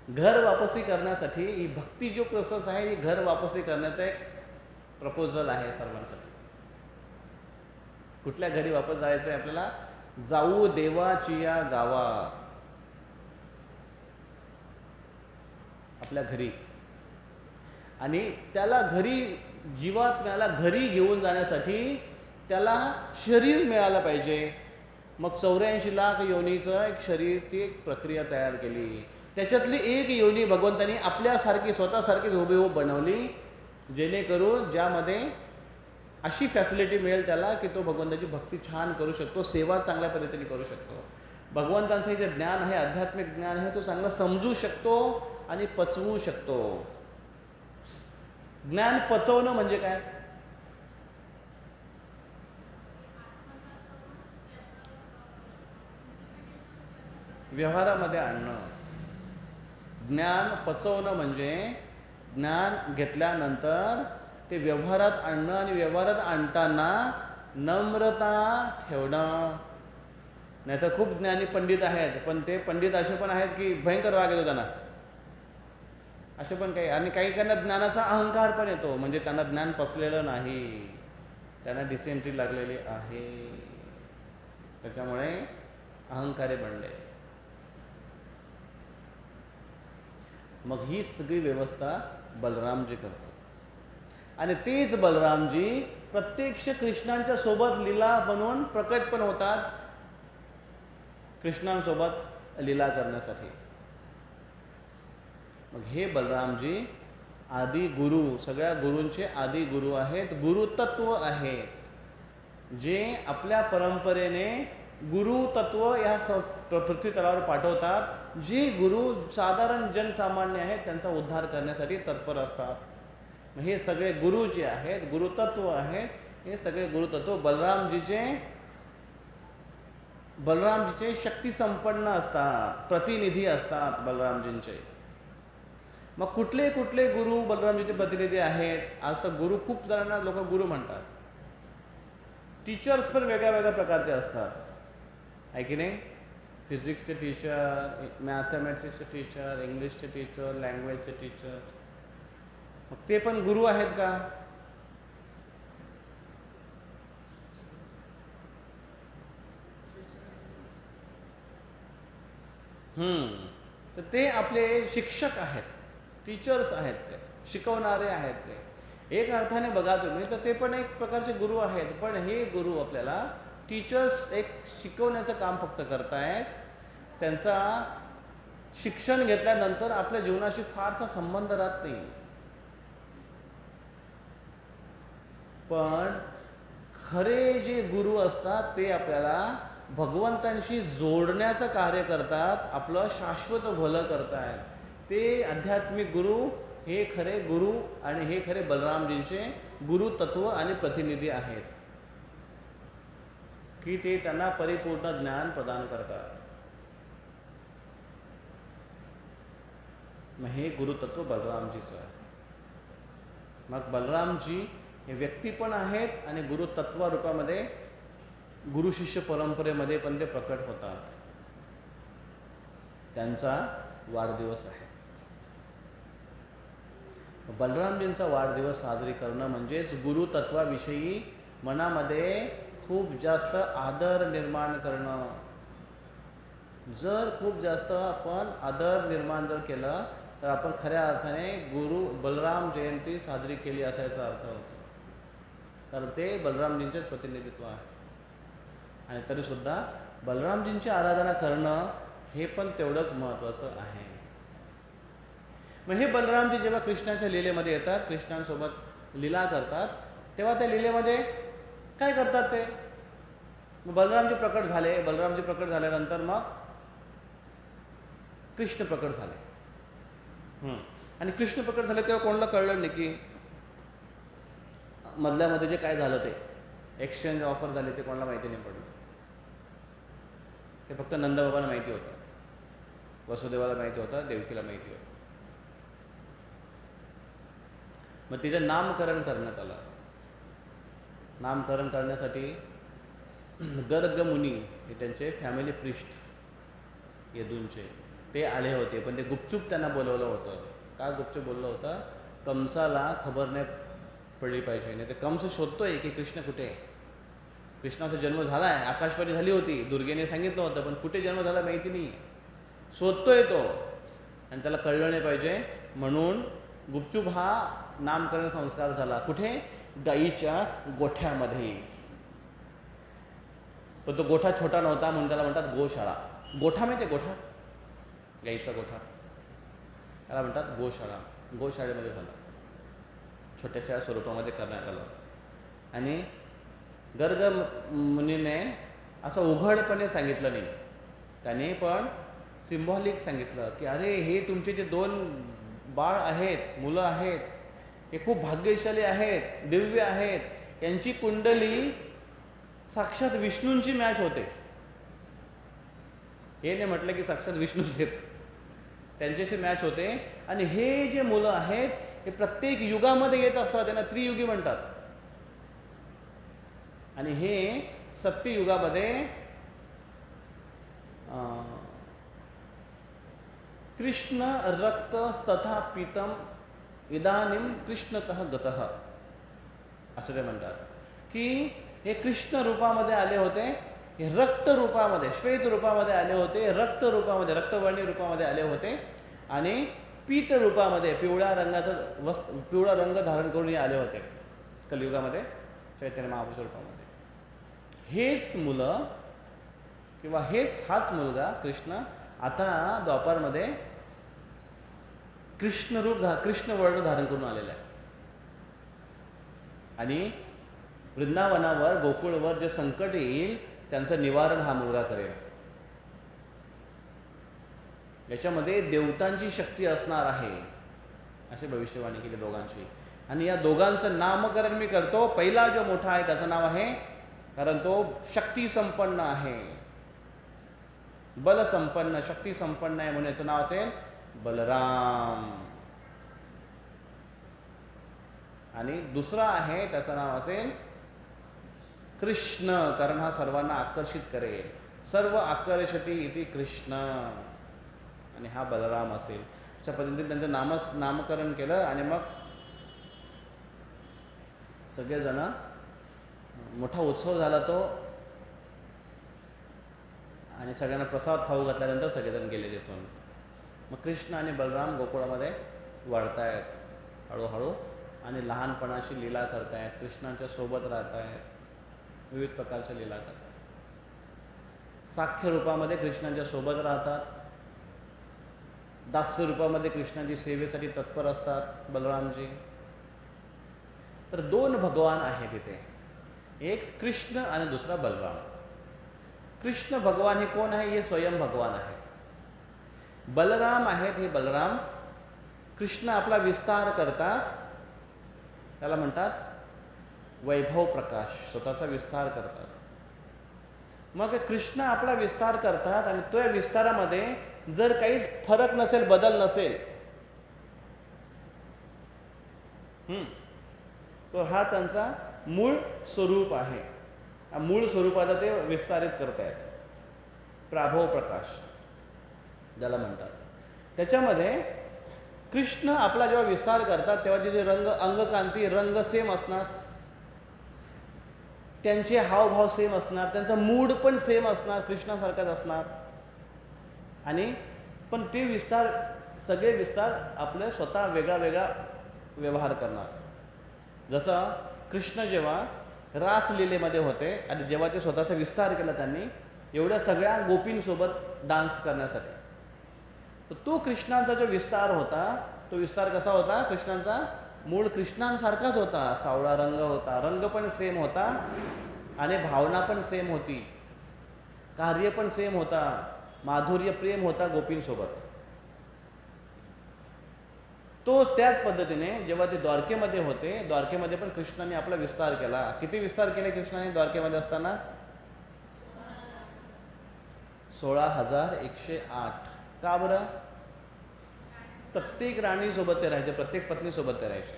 घर वापसी करण्यासाठी ही भक्ती जो प्रोसेस आहे, ही घर वापसी करण्याचा एक प्रपोजल आहे सर्वांसाठी. कुठल्या घरी वापस जायचं आहे आपल्याला, जाऊ देवाची या गावा, आपल्या घरी. आणि त्याला घरी, जीवात्म्याला घरी घेऊन जाण्यासाठी त्याला शरीर मिळालं पाहिजे. मग 84 लाख योनीचं एक शरीर, ती एक प्रक्रिया तयार केली. त्याच्यातली एक योनी भगवंतानी आपल्यासारखी स्वतःसारखीच हुबेहूब बनवली, जेणेकरून ज्यामध्ये अशी फॅसिलिटी मिळेल त्याला की तो भगवंताची भक्ती छान करू शकतो, सेवा चांगल्या पद्धतीने करू शकतो. भगवंतांचं जे ज्ञान आहे, आध्यात्मिक ज्ञान आहे, तो चांगला समजू शकतो आणि पचवू शकतो. ज्ञान पचवणं म्हणजे काय, व्यवहारामध्ये आणणं. ज्ञान पचवणं म्हणजे ज्ञान घेतल्यानंतर ते व्यवहारात आणणं आणि व्यवहारात आणताना नम्रता ठेवणं. नाहीतर खूप ज्ञानी पंडित आहेत, पण ते पंडित असे पण आहेत की भयंकर राग येतो त्यांना, असे पण काही. आणि काही त्यांना ज्ञानाचा अहंकार पण येतो, म्हणजे त्यांना ज्ञान पचलेलं नाही, त्यांना डिसेंट्री लागलेली आहे, त्याच्यामुळे अहंकारी बनले. मग ही सगळी व्यवस्था बलरामजी करतात. आणि तेच बलरामजी प्रत्यक्ष कृष्णांच्या सोबत लीला बनवून प्रकट पण होतात. कृष्णांसोबत लीला करण्यासाठी. मग हे बलरामजी आदि गुरु, सगळ्या गुरूंचे आदि गुरु आहेत, गुरुतत्व आहेत, जे आपल्या परंपरेने गुरुतत्व या पृथ्वी तलावर पाठवतात. जे गुरु साधारण जनसामान्य आहेत त्यांचा उद्धार करण्यासाठी तत्पर असतात. मग हे सगळे गुरु जे आहेत, गुरुतत्व आहेत, हे सगळे गुरुतत्व बलरामजीचे शक्ती संपन्न असतात, प्रतिनिधी असतात बलरामजींचे. मग कुठले कुठले गुरु बलरामजीचे प्रतिनिधी आहेत? आज तर गुरु खूप जणांना लोक गुरु म्हणतात. टीचर्स पण वेगळ्या वेगळ्या प्रकारचे असतात, आहे की नाही? फिजिक्सचे टीचर, मॅथमॅटिक्सचे टीचर, इंग्लिशचे टीचर, लँग्वेजचे टीचर. मग ते पण गुरु आहेत का? तर ते आपले शिक्षक आहेत, टीचर्स आहेत, ते शिकवणारे आहेत. ते एक अर्थाने बघा तुम्ही तर ते पण एक प्रकारचे गुरु आहेत. पण हे गुरु आपल्याला टीचर्स एक शिकवण्याचं काम फक्त करतायत. त्यांचा शिक्षण घेतल्यानंतर आपल्या जीवनाशी फारसा संबंध राहत नाही. पण खरे जे गुरु असतात ते आपल्याला भगवंतांशी जोडण्याचं कार्य करतात, आपलं शाश्वत भलं करतायत. ते आध्यात्मिक गुरु हे खरे गुरु आणि हे खरे बलरामजींचे गुरुतत्व आणि प्रतिनिधी आहेत, की ते त्यांना परिपूर्ण ज्ञान प्रदान करतात. मग हे गुरुतत्व बलरामजीचं आहे. मग बलरामजी हे व्यक्ती पण आहेत आणि गुरुतत्व रूपामध्ये गुरु शिष्य परंपरेमध्ये पण ते प्रकट होतात. त्यांचा वाढदिवस आहे. बलरामजींचा वाढदिवस साजरी करणं म्हणजेच गुरुतत्वाविषयी मनामध्ये खूप जास्त आदर निर्माण करणं. जर खूप जास्त आपण आदर निर्माण जर केलं तर आपण खऱ्या अर्थाने बलराम जयंती साजरी केली असायचा अर्थ होतो. कारण ते बलरामजींचेच प्रतिनिधित्व आहे. आणि तरीसुद्धा बलरामजींची आराधना करणं हे पण तेवढंच महत्त्वाचं आहे. मग हे बलरामजी जेव्हा कृष्णाच्या लीलेमध्ये येतात, कृष्णांसोबत लीला करतात, तेव्हा त्या लीलेमध्ये काय करतात ते? मग बलरामजी प्रकट झाले. बलरामजी प्रकट झाल्यानंतर मग कृष्ण प्रकट झाले. आणि कृष्ण प्रकट झाले तेव्हा कोणाला कळलं नाही की मधल्यामध्ये जे काय झालं ते एक्सचेंज ऑफर झाले ते कोणाला माहिती नाही पडलं. ते फक्त नंदबाबांना माहिती होतं, वसुदेवाला माहिती होतं, देवकीला माहिती होतं. मग तिचं नामकरण करण्यात आलं. नामकरण करण्यासाठी गर्ग मुनी हे त्यांचे फॅमिली प्रिस्ट यदूंचे ते आले होते. पण ते गुपचूप त्यांना बोलवलं होतं. का गुपचूप बोललं होतं? कंसाला खबर नाही पडली पाहिजे. नाही तर कंस शोधतोय की कृष्ण कुठे आहे. कृष्णाचा जन्म झाला आहे, आकाशवाणी झाली होती, दुर्गेने सांगितलं होतं, पण कुठे जन्म झाला माहिती नाही. शोधतोय तो आणि त्याला कळलं नाही पाहिजे म्हणून गुपचूप हा नामकरण संस्कार झाला. कुठे? गाईच्या गोठ्यामध्ये. पण तो गोठा छोटा नव्हता म्हणून त्याला म्हणतात गोशाळा. गोठा माहिती आहे? गोठा, गाईचा गोठा, त्याला म्हणतात गोशाळा. गोशाळेमध्ये झाला, छोट्याशा स्वरूपामध्ये करण्यात आलं. आणि गर्ग मुनीने असं उघडपणे सांगितलं नाही, त्याने पण सिम्बॉलिक सांगितलं की अरे हे तुमचे जे 2 बाळ आहेत, मुलं आहेत, हे खूप भाग्यशाली आहेत, दिव्य आहेत. यांची कुंडली साक्षात विष्णूंची मॅच होते. हे नाही म्हटलं की साक्षात विष्णूच आहेत, त्यांच्याशी मॅच होते. आणि हे जे मुलं आहेत हे प्रत्येक युगामध्ये येत असतात, त्यांना त्रियुगी म्हणतात. आणि हे सत्ययुगामध्ये कृष्ण रक्त तथा पीतम इदानीम कृष्णतः गतः असं ते म्हणतात की हे कृष्ण रूपामध्ये आले होते, हे रक्त रूपामध्ये, श्वेत रूपामध्ये आले होते, रक्त रूपामध्ये, रक्तवर्णी रूपामध्ये आले होते. आणि पीत रूपामध्ये, पिवळ्या रंगाचं पिवळा रंग धारण करून आले होते कलियुगामध्ये, चैतन्य महापुरुष रूपामध्ये. हेच मुलं किंवा हाच मुलगा कृष्ण आता द्वापारमध्ये कृष्ण वर्ण धारण करून आलेला आहे. आणि वृंदावनावर गोकुळवर जे संकट येईल त्यांचं निवारण हा मुलगा करेल. याच्यामध्ये देवतांची शक्ती असणार आहे असे भविष्यवाणी केली दोघांची. आणि या दोघांचं नामकरण मी करतो. पहिला जो मोठा आहे त्याचं नाव आहे, कारण तो शक्ती संपन्न आहे, बल संपन्न, शक्ती संपन्न आहे म्हणून याचं नाव असेल बलराम. आणि दुसरा आहे त्याचं नाव असेल कृष्ण, कारण हा सर्वांना आकर्षित करेल. सर्व आकर्षती इति कृष्ण, आणि हा बलराम असेल. अशा पद्धतीने त्यांचं नामकरण केलं. आणि मग सगळेजण, मोठा उत्सव झाला तो, आणि सगळ्यांना प्रसाद खाऊ घातल्यानंतर सगळेजण गेले तिथून. मग कृष्ण आणि बलराम गोकुळामध्ये वाढतायत हळूहळू, आणि लहानपणाची लीला करतायत, कृष्णांच्या सोबत राहतायत, विविध प्रकारच्या लीला करतात. साख्य रूपामध्ये कृष्णांच्या सोबत राहतात, दास्य रूपामध्ये कृष्णाची सेवेसाठी तत्पर असतात बलरामजी. तर दोन भगवान आहेत इथे, एक कृष्ण आणि दुसरा बलराम. कृष्ण भगवान हे कोण आहे? हे स्वयं भगवान आहेत. बलराम आहेत, हे बलराम कृष्ण आपला विस्तार करतात, त्याला म्हणतात वैभव प्रकाश, स्वतःचा विस्तार करतात. मग कृष्ण आपला विस्तार करतात, आणि त्या विस्तारामध्ये जर काहीच फरक नसेल, बदल नसेल, तर हा त्यांचा मूळ स्वरूप आहे. मूळ स्वरूपाला ते विस्तारित करतायत, प्राभव प्रकाश ज्याला म्हणतात. त्याच्यामध्ये कृष्ण आपला जेव्हा विस्तार करतात तेव्हा तिचे अंगकांती रंग सेम असणार, त्यांचे हावभाव सेम असणार, त्यांचा मूड पण सेम असणार, कृष्णासारखाच असणार. आणि पण ते सगळे विस्तार आपले स्वतः वेगळा वेगळा व्यवहार करणार. जसं कृष्ण जेव्हा रासलीलेमध्ये होते आणि जेव्हा ते स्वतःचा विस्तार केला त्यांनी एवढ्या सगळ्या गोपींसोबत डान्स करण्यासाठी, तर तो कृष्णांचा जो विस्तार होता, तो विस्तार कसा होता? कृष्णांचा मूळ कृष्णांसारखाच होता, सावळा रंग होता, रंग पण सेम होता, आणि भावना पण सेम होती, कार्य पण सेम होता, माधुर्य प्रेम होता गोपींसोबत. तो त्याच पद्धतीने जेव्हा ते द्वारकेमध्ये होते, द्वारकेमध्ये पण कृष्णाने आपला विस्तार केला. किती विस्तार केले कृष्णाने द्वारकेमध्ये असताना? 16,108. का बरं? प्रत्येक राणीसोबत ते राहायचे, प्रत्येक पत्नीसोबत ते राहायचे,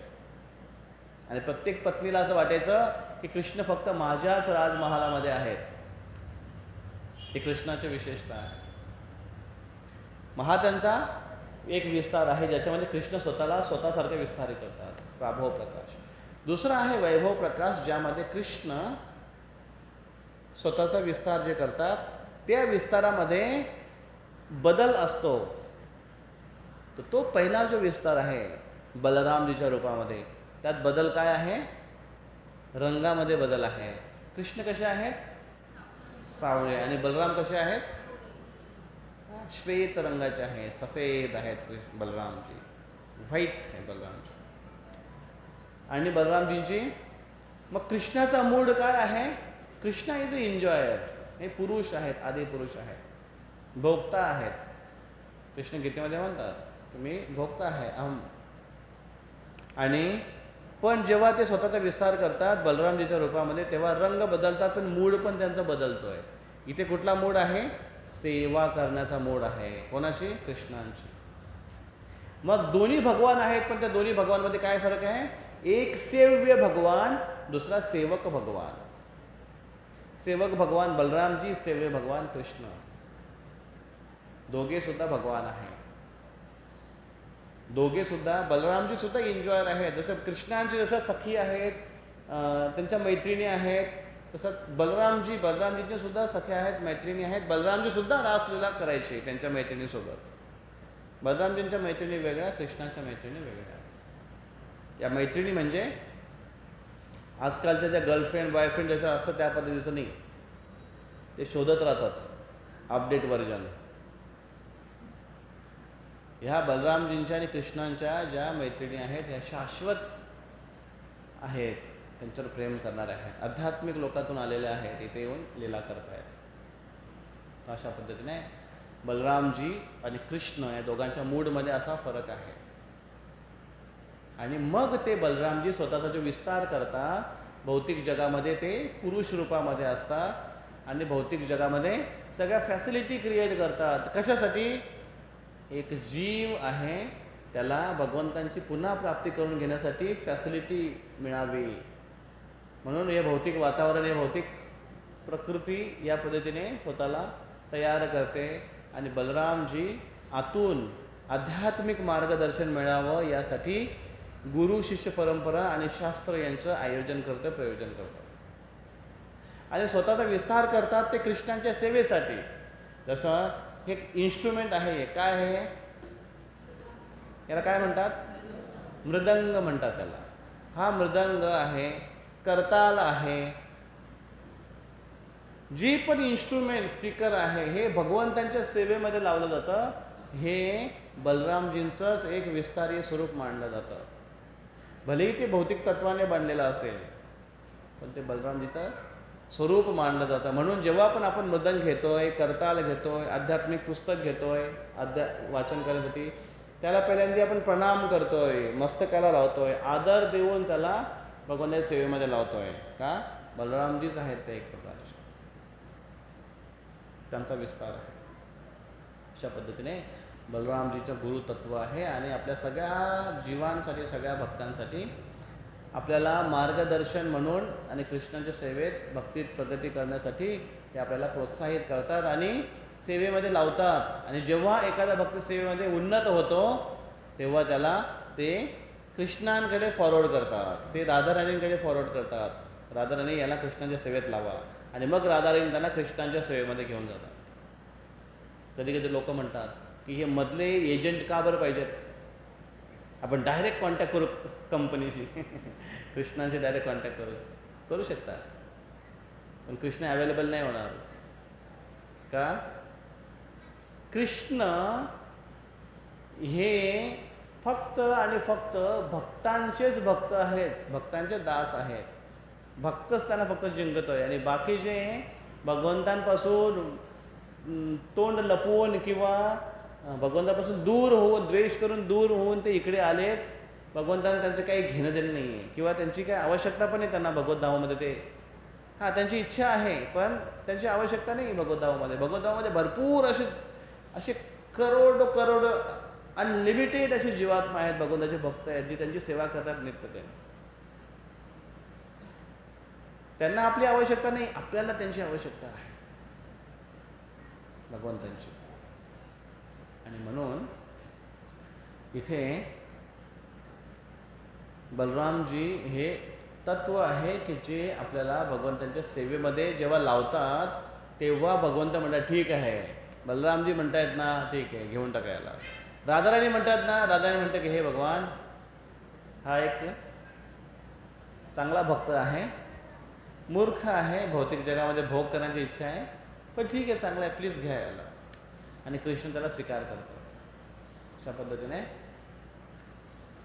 आणि प्रत्येक पत्नीला असं वाटायचं की कृष्ण फक्त माझ्याच राजमहालामध्ये आहेत. हे कृष्णाची विशेषता आहे. त्यांचा एक विस्तार आहे ज्याच्यामध्ये कृष्ण स्वतःसारखे विस्तार करतात, प्राभव प्रकाश. दुसरा आहे वैभव प्रकाश, ज्यामध्ये कृष्ण स्वतःचा विस्तार जे करतात त्या विस्तारामध्ये बदल असतो. तर तो पहिला जो विस्तार आहे बलरामजीच्या रूपामध्ये, त्यात बदल काय आहे? रंगामध्ये बदल आहे. कृष्ण कसे आहेत? सावळे. आणि बलराम कसे आहेत? श्वेत रंगाचे आहेत, सफेद आहेत बलरामजी, व्हाईट आहे बलरामजी. आणि बलरामजींची मग कृष्णाचा मूड काय आहे? Krishna is a enjoyer. हे पुरुष आहेत, आदी पुरुष आहेत, भोक्ता आहेत. कृष्ण गीतेमध्ये म्हणतात तुम्ही भोक्ता आहे अहम. आणि पण जेव्हा ते स्वतःचा विस्तार करतात बलरामजीच्या रूपामध्ये तेव्हा रंग बदलतात, पण मूड पण त्यांचा बदलतोय. इथे कुठला मूड आहे? सेवा करण्याचा मूड आहे. कोणाची? कृष्णांची. मग दोन्ही भगवान आहेत, पण त्या दोन्ही भगवानमध्ये काय फरक आहे? एक सेव्य भगवान, दुसरा सेवक भगवान. सेवक भगवान बलरामजी, सेव्य भगवान कृष्ण. दोघे सुद्धा भगवान आहेत. दोघे सुद्धा, बलरामजी सुद्धा एन्जॉयर आहेत. जसं कृष्णांची जसं सखी आहेत, त्यांच्या मैत्रिणी आहेत, तसंच बलरामजींचे सुद्धा सख्या आहेत, मैत्रिणी आहेत. बलरामजी सुद्धा रासलीला करायचे त्यांच्या मैत्रिणीसोबत. बलरामजींच्या मैत्रिणी वेगळ्या, कृष्णाच्या मैत्रिणी वेगळ्या. या मैत्रिणी म्हणजे आजकालच्या ज्या गर्लफ्रेंड बॉयफ्रेंड जसं असतं त्या पद्धतीचं नाही. ते शोधत राहतात अपडेट व्हर्जन. ह्या बलरामजींच्या आणि कृष्णांच्या ज्या मैत्रिणी आहेत ह्या शाश्वत आहेत, त्यांच्यावर प्रेम करणारे आहेत, आध्यात्मिक लोकातून आलेले आहेत, इथे येऊन लीला करत आहेत. अशा पद्धतीने बलरामजी आणि कृष्ण या दोघांच्या मूडमध्ये असा फरक आहे. आणि मग ते बलरामजी स्वतःचा जो विस्तार करतात, भौतिक जगामध्ये ते पुरुष रूपामध्ये असतात आणि भौतिक जगामध्ये सगळ्या फॅसिलिटी क्रिएट करतात. कशासाठी? एक जीव आहे त्याला भगवंतांची पुन्हा प्राप्ती करून घेण्यासाठी फॅसिलिटी मिळावी म्हणून हे भौतिक वातावरण, हे भौतिक प्रकृती या पद्धतीने स्वतःला तयार करते. आणि बलरामजी आतून आध्यात्मिक मार्गदर्शन मिळावं यासाठी गुरु शिष्य परंपरा आणि शास्त्र यांचं आयोजन करतं, प्रयोजन करतं. आणि स्वतःचा विस्तार करतात ते कृष्णांच्या सेवेसाठी. जसं एक इन्स्ट्रुमेंट आहे, काय आहे, याला काय म्हणतात? मृदंग म्हणतात त्याला. हा मृदंग आहे, करताल आहे, जी पण इन्स्ट्रुमेंट स्पीकर आहे हे भगवंतांच्या सेवेमध्ये लावलं जातं. हे बलरामजींचंच एक विस्तारीय स्वरूप मानलं जातं. भलेही ते भौतिक तत्वाने बनलेलं असेल पण ते बलरामजीचं स्वरूप मानलं जातं. म्हणून जेव्हा पण आपण मृदंग घेतोय, करताल घेतोय, आध्यात्मिक पुस्तक घेतोय वाचन करण्यासाठी, त्याला पहिल्यांदा आपण प्रणाम करतोय, मस्तकाला लावतोय, आदर देऊन त्याला भगवंताच्या सेवेमध्ये लावतोय. का? बलरामजीच आहेत ते एक प्रकारचे, त्यांचा विस्तार आहे. अशा पद्धतीने बलरामजीचं गुरुतत्व आहे. आणि आपल्या सगळ्या जीवांसाठी, सगळ्या भक्तांसाठी आपल्याला मार्गदर्शन म्हणून आणि कृष्णाच्या सेवेत भक्तीत प्रगती करण्यासाठी ते आपल्याला प्रोत्साहित करतात आणि सेवेमध्ये लावतात. आणि जेव्हा एखादा भक्त सेवेमध्ये उन्नत होतो तेव्हा त्याला ते कृष्णांकडे फॉरवर्ड करतात, ते राधाराणींकडे फॉरवर्ड करतात. राधाराणी याला कृष्णाच्या सेवेत लावा, आणि मग राधाराणी त्यांना कृष्णांच्या सेवेमध्ये घेऊन जातात. कधी कधी लोक म्हणतात की हे मधले एजंट का बरं पाहिजेत, आपण डायरेक्ट कॉन्टॅक्ट करू कंपनीशी कृष्णांशी डायरेक्ट कॉन्टॅक्ट करू शकता, पण कृष्ण अवेलेबल नाही होणार. का? कृष्ण हे फक्त आणि फक्त भक्तांचेच भक्त आहेत, भक्तांचे दास आहेत. भक्तच त्यांना फक्त जिंकतोय. आणि बाकीचे भगवंतांपासून तोंड लपवून किंवा भगवंतापासून दूर होऊन, द्वेष करून दूर होऊन ते इकडे आलेत. भगवंतांना त्यांचं काही घेणं देणं नाही आहे किंवा त्यांची काही आवश्यकता पण नाही त्यांना भगवद्धामामध्ये. ते त्यांची इच्छा आहे पण त्यांची आवश्यकता नाही भगवद्धामामध्ये. भगवद्धामामध्ये भरपूर असे करोडो अनलिमिटेड असे जीवात्मा आहेत, भगवंताचे भक्त आहेत, जी त्यांची सेवा करतात नित्यतेने. त्यांना आपली आवश्यकता नाही, आपल्याला त्यांची आवश्यकता आहे भगवंतांची. आणि म्हणून इथे बलरामजी हे तत्व आहे की जे आपल्याला भगवंतांच्या सेवेमध्ये जेव्हा लावतात तेव्हा भगवंत म्हणतात ठीक आहे. बलरामजी म्हणतायत ना, ठीक आहे, घेऊन टाका याला. राधाराणी म्हणतात ना, राधाराणी म्हणतात की हे भगवान, हा एक चांगला भक्त आहे, मूर्ख आहे, भौतिक जगामध्ये भोग करण्याची इच्छा आहे, पण ठीक आहे, चांगला आहे, प्लीज घ्या याला. आणि कृष्ण त्याला स्वीकार करतो. अशा पद्धतीने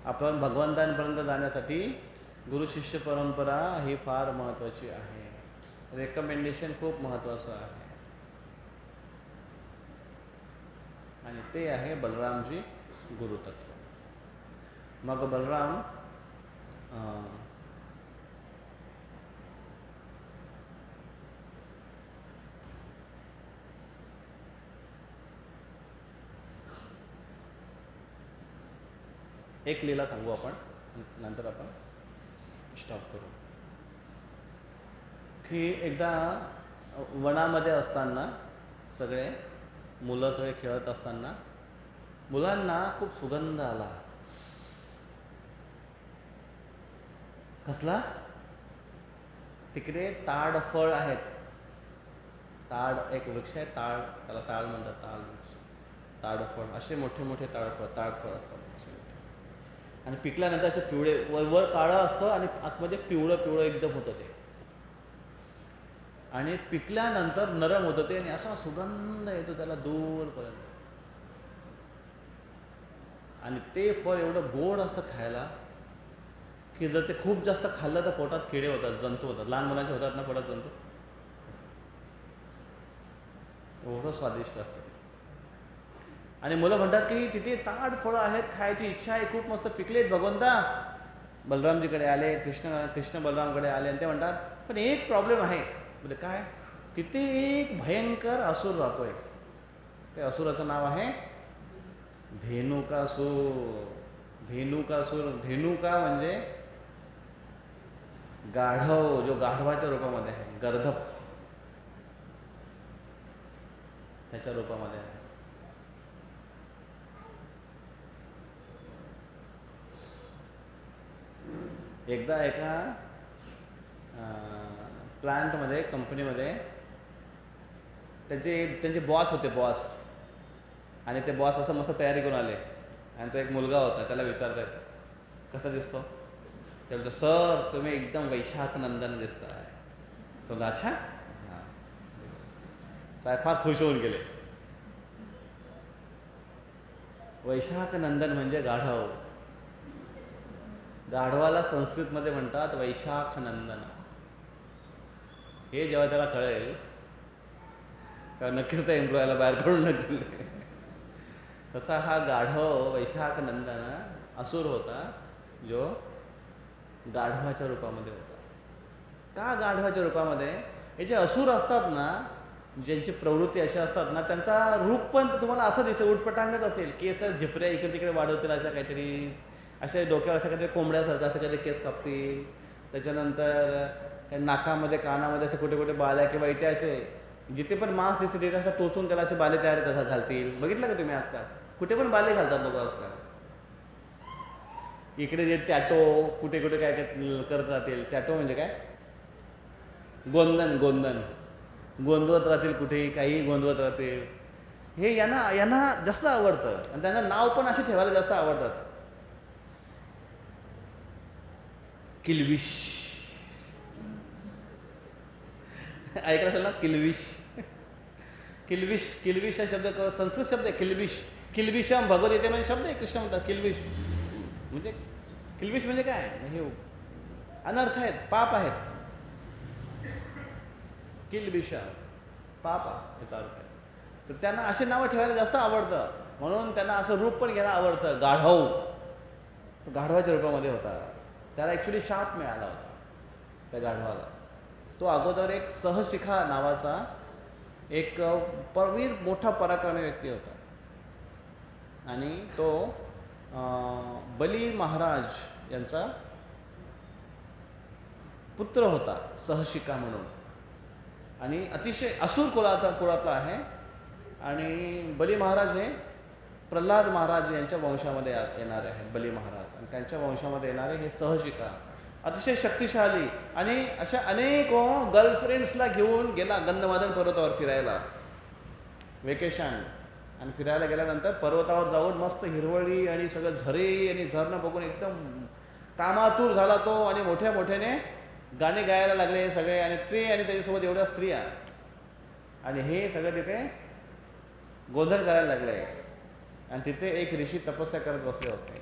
आपण भगवंतांपर्यंत जाण्यासाठी गुरु शिष्य परंपरा ही फार महत्त्वाची आहे. रेकमेंडेशन खूप महत्त्वाचं आहे. आणि ते आहे बलरामजी गुरुतत्व. मग बलराम एक लीला सांगू आपण, नंतर आपण स्टॉप करू. की एकदा वनामध्ये असताना सगळे मुलं सगळे खेळत असताना मुलांना खूप सुगंध आला. कसला? तिकडे ताड फळ आहेत. ताड एक वृक्ष आहे, ताड, त्याला ताड म्हणतात, ताड वृक्ष, ताडफळ. असे मोठे मोठे ताडफळ असतात असे मोठे. आणि पिकल्यानंतर असे पिवळे, वर काळं असतं आणि आतमध्ये पिवळं एकदम होतं ते. आणि पिकल्यानंतर नरम होतं ते आणि असा सुगंध येतो त्याला दूरपर्यंत. आणि ते फळ एवढं गोड असतं खायला की जर ते खूप जास्त खाल्लं तर पोटात किडे होतात, जंतू होतात. लहान मुलांचे होतात ना पोटात जंतू, एवढं स्वादिष्ट असतं ते. आणि मुलं म्हणतात की तिथे ताट फळं आहेत, खायची इच्छा आहे, खूप मस्त पिकलेत भगवंता. बलरामजीकडे आले, कृष्ण बलरामकडे आले आणि ते म्हणतात पण एक प्रॉब्लेम आहे. म्हणजे काय? तिथे एक भयंकर असुर राहतोय. ते असुराचं नाव आहे धेनुकासूर. धेनुकासूर, धेनुका म्हणजे गाढव, जो गाढवाच्या रूपामध्ये आहे, गर्दभ त्याच्या रूपामध्ये आहे. एकदा एका प्लांटमध्ये, कंपनीमध्ये त्यांचे बॉस होते, बॉस. आणि ते बॉस असं मस्त तयारी करून आले आणि तो एक मुलगा होता. त्याला विचारतात कसा दिसतो? ते बोलतो सर तुम्ही एकदम वैशाख नंदन दिसताय. समजा अच्छा, हां. साहेब फार खुश होऊन गेले. वैशाख नंदन म्हणजे गाढव. गाढवाला संस्कृतमध्ये म्हणतात वैशाख नंदन. हे जेव्हा त्याला कळेल का नक्कीच त्या एम्प्लॉयला बाहेर काढून दिले. तसा हा गाढव वैशाख नंदन असुर होता, जो गाढवाच्या रूपामध्ये होता. का गाढवाच्या रूपामध्ये? हे जे असुर असतात ना, ज्यांची प्रवृत्ती अशा असतात ना, त्यांचा रूप पण तुम्हाला असं दिसेल, उटपटांगत असेल, केस झिपऱ्या इकडे तिकडे वाढवतील, अशा काहीतरी, अशा डोक्यावर अशा काहीतरी कोंबड्यासारखं असं काहीतरी केस कापतील. त्याच्यानंतर काही नाकामध्ये कानामध्ये असे कुठे कुठे बाल्या किंवा इथे असे जिथे पण मांस दिसते तिथे असं टोचून त्याला असे बाले तयार तसा घालतील. बघितलं का तुम्ही आजकाल? कुठे पण बाले घालतात लोक आजकाल. इकडे जे टॅटो कुठे कुठे काय काय करत राहतील. टॅटो म्हणजे काय? गोंदन, गोंदन गोंदवत राहतील, कुठेही काही गोंदवत राहतील. हे यांना जास्त आवडतं आणि त्यांना नाव पण असे ठेवायला जास्त आवडतात. किल्विश ऐकलं असेल ना? किल्विश. किल्विश, किल्विश हा शब्द संस्कृत शब्द आहे. किल्विश, किल्विषम भगवद्गीते म्हणजे शब्द आहे. कृष्ण म्हणतात किल्विश म्हणजे, किल्विश म्हणजे काय? हे अनर्थ आहेत, पाप आहेत. किल्बिषा पाप याचा अर्थ आहे. तर त्यांना असे नावं ठेवायला जास्त आवडतं, म्हणून त्यांना असं रूप पण घ्यायला आवडतं. गाढव, तो गाढवाच्या रूपामध्ये होता. त्याला ॲक्च्युली शाप मिळाला होता त्या गाढवाला. तो अगोदर एक सहशिखा नावाचा एक परवीर मोठा पराक्रमी व्यक्ती होता आणि तो बली महाराज यांचा पुत्र होता, सहशिका म्हणून. आणि अतिशय असुर कुळातला आहे. आणि बली महाराज हे प्रल्हाद महाराज यांच्या वंशामध्ये येणारे आहेत. बली महाराज आणि त्यांच्या वंशामध्ये येणारे हे सहशिका अतिशय शक्तिशाली. आणि अशा अनेक गर्लफ्रेंड्सला घेऊन गेला गंधमादन पर्वतावर फिरायला, वेकेशन. आणि फिरायला गेल्यानंतर पर्वतावर जाऊन मस्त हिरवळी आणि सगळं झरे आणि झरणं बघून एकदम कामातूर झाला तो. आणि मोठ्या मोठ्याने गाणे गायला लागले सगळे, आणि ते आणि त्याच्यासोबत एवढ्या स्त्रिया, आणि हे सगळं तिथे गोंधळ करायला लागले. आणि तिथे एक ऋषी तपस्या करत बसले होते.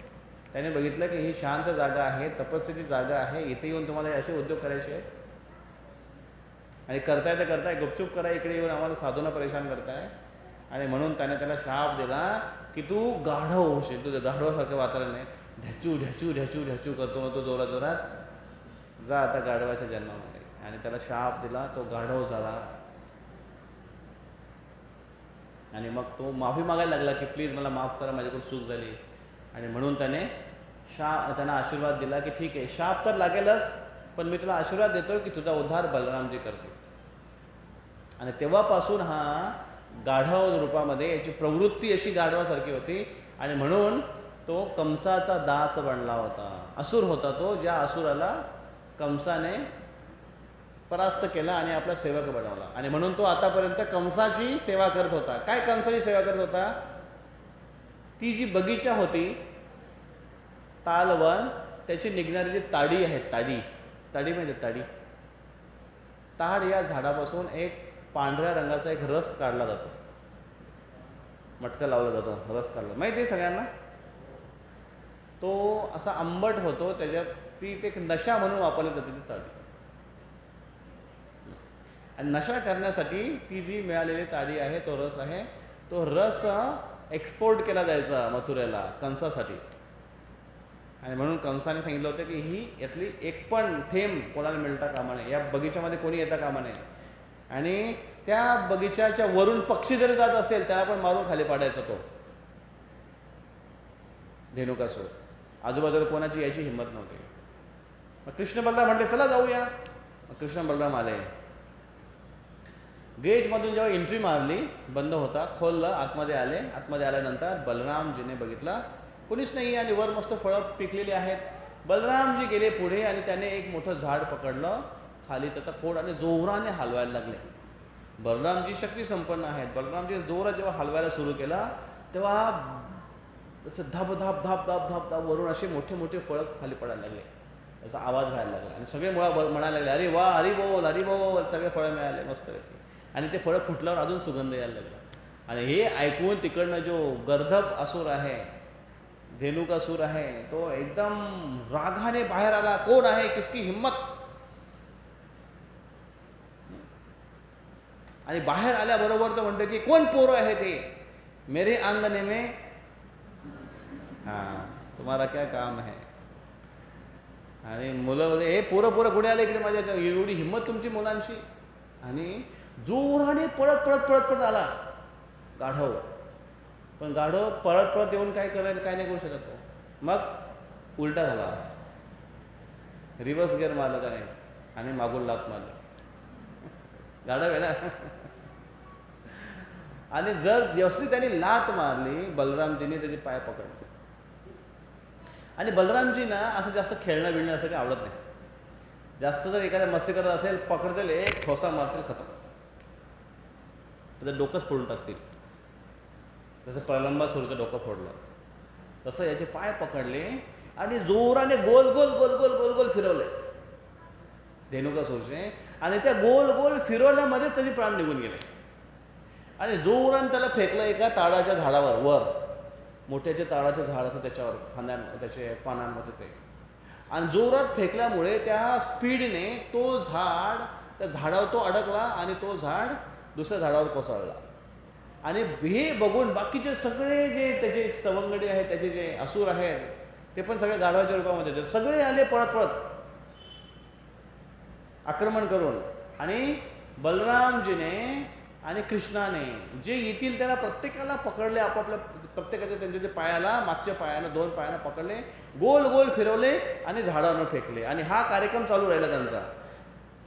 त्याने बघितलं की ही शांत जागा आहे, तपस्येची जागा आहे, इथे येऊन तुम्हाला असे उद्योग करायचे आहेत आणि करताय तर करताय, गुपचूप करा, इकडे येऊन आम्हाला साधूंना परेशान करताय. आणि म्हणून त्याने त्याला शाप दिला की तू गाढव होशील, तुझं गाढवासारखं वातावरण आहे, ढ्याचू ढ्याचू ढ्याचू ढ्याचू करतो मग तो जोरात जोरात, जा आता गाढवाच्या जन्मामध्ये. आणि त्याला शाप दिला, तो गाढव झाला. आणि मग तो माफी मागायला लागला की प्लीज मला माफ करा, माझ्याकडून चूक झाली. आणि म्हणून त्यांना आशीर्वाद दिला की ठीक आहे, शाप तर लागेलच, पण मी तुला आशीर्वाद देतो की तुझा उद्धार बलरामजी करतील. आणि तेव्हापासून हा गाढव रूपामध्ये, याची प्रवृत्ती अशी गाढवासारखी होती. आणि म्हणून तो कंसाचा दास बनला होता. असुर होता तो, ज्या असुराला कंसाने परास्त केला आणि आपला सेवक बनवला. आणि म्हणून तो आतापर्यंत कंसाची सेवा करत होता. काय कंसाची सेवा करत होता? ती जी बगीचा होती, तालवन, त्याची निघणारी जी ताडी आहे, ताडी म्हणजे ताडी, ताड या झाडापासून एक पांढऱ्या रंगाचा एक रस काढला जातो, मटका लावला जातो, रस काढला, माहिती आहे सगळ्यांना? तो असा आंबट होतो, त्याच्यात ती एक नशा म्हणून वापरली जाते ती ताडी. आणि नशा करण्यासाठी ती जी मिळालेली ताडी आहे, तो रस आहे, तो रस एक्सपोर्ट केला जायचा मथुरेला कंसासाठी. आणि म्हणून कंसाने सांगितलं होतं की ही यातली एक पण थेंब कोणाला मिळता कामा नये, या बगीच्यामध्ये कोणी येता कामा नये. आणि त्या बगीच्याच्या वरून पक्षी जरी जात असेल त्याला पण मारून खाली पाडायचा तो धेनुकासूर. आजूबाजूला कोणाची यायची हिंमत नव्हती. मग कृष्ण बलराम म्हटले चला जाऊया. मग कृष्ण बलराम आले. गेटमधून जेव्हा एंट्री मारली, बंद होता, खोललं, आतमध्ये आले. आतमध्ये आल्यानंतर बलरामजीने बघितला कोणीच नाही आणि वर मस्त फळं पिकलेली आहेत. बलरामजी गेले पुढे आणि त्याने एक मोठं झाड पकडलं, खाली त्याचा खोड आणि जोराने हलवायला लागले. बलरामजी शक्ती संपन्न आहेत. बलरामजी जोरात जेव्हा हलवायला सुरू केला तेव्हा तसं धाप धाप धाप धाप धाप धाप वरून असे मोठे मोठे फळं खाली पडायला लागले. त्याचा आवाज व्हायला लागला आणि सगळे म्हणायला लागले अरे वा, हरी बोल हरी बोल. सगळे फळं मिळाले मस्तपैकी. आणि ते फळं फुटल्यावर अजून सुगंध यायला लागला. आणि हे ऐकून तिकडनं जो गर्दभ असुर आहे, धेनुकासूर आहे, तो एकदम रागाने बाहेर आला. कोण आहे, किसकी हिम्मत. आणि बाहेर आल्याबरोबर तो म्हणतो की कोण पोरं आहे ते, मेरे आंगणे में, हां तुम्हाला क्या काम है. आणि मुलं बोलले हे पोरं पोरं कुठे आले इकडे माझ्या, एवढी हिंमत तुमची मुलांची. आणि जोराने पळत पळत पळत पळत आला गाढव. पण गाढव पळत पळत येऊन काय करायला, काय नाही करू शकत तो. मग उलटा झाला, रिव्हर्स गिअर मारला त्याने आणि मागून लात मारली. गाढव आहे ना. आणि जशी त्यांनी लात मारली, बलरामजीने त्याचे पाय पकडले. आणि बलरामजींना असं जास्त खेळणं बिळणं असं काही आवडत नाही. जास्त जर एखाद्या मस्ती करत असेल, पकडतील, एक ठोसा मारतील, खतम, त्याचं डोकंच फोडून टाकतील. जसं प्रलंबासूरचं डोकं फोडलं तसं याचे पाय पकडले आणि जोराने गोल गोल गोल गोल गोल गोल फिरवले धेनुकासूरचे. आणि त्या गोल गोल फिरवल्यामध्येच त्याचे प्राण निघून गेले. आणि जोराने त्याला फेकलं एका ताडाच्या झाडावर. वर मोठ्याचे ताडाचे झाड असं त्याच्यावर त्याचे पानांमध्ये ते. आणि जोरात फेकल्यामुळे त्या स्पीडने तो झाड, त्या झाडावर तो अडकला आणि तो झाड दुसऱ्या झाडावर कोसळला. आणि हे बघून बाकीचे सगळे जे त्याचे सवंगडी आहेत, त्याचे जे असुर आहेत, ते पण सगळे गाढवाच्या रूपामध्ये सगळे आले पळत पळत आक्रमण करून. आणि बलरामजीने आणि कृष्णाने जे येतील त्याला प्रत्येकाला पकडले, आपापल्या प्रत्येकाच्या त्यांच्या जे पायाला, मागच्या पायाला, 2 पायाला पकडले, गोल गोल फिरवले आणि झाडावर फेकले. आणि हा कार्यक्रम चालू राहिला त्यांचा.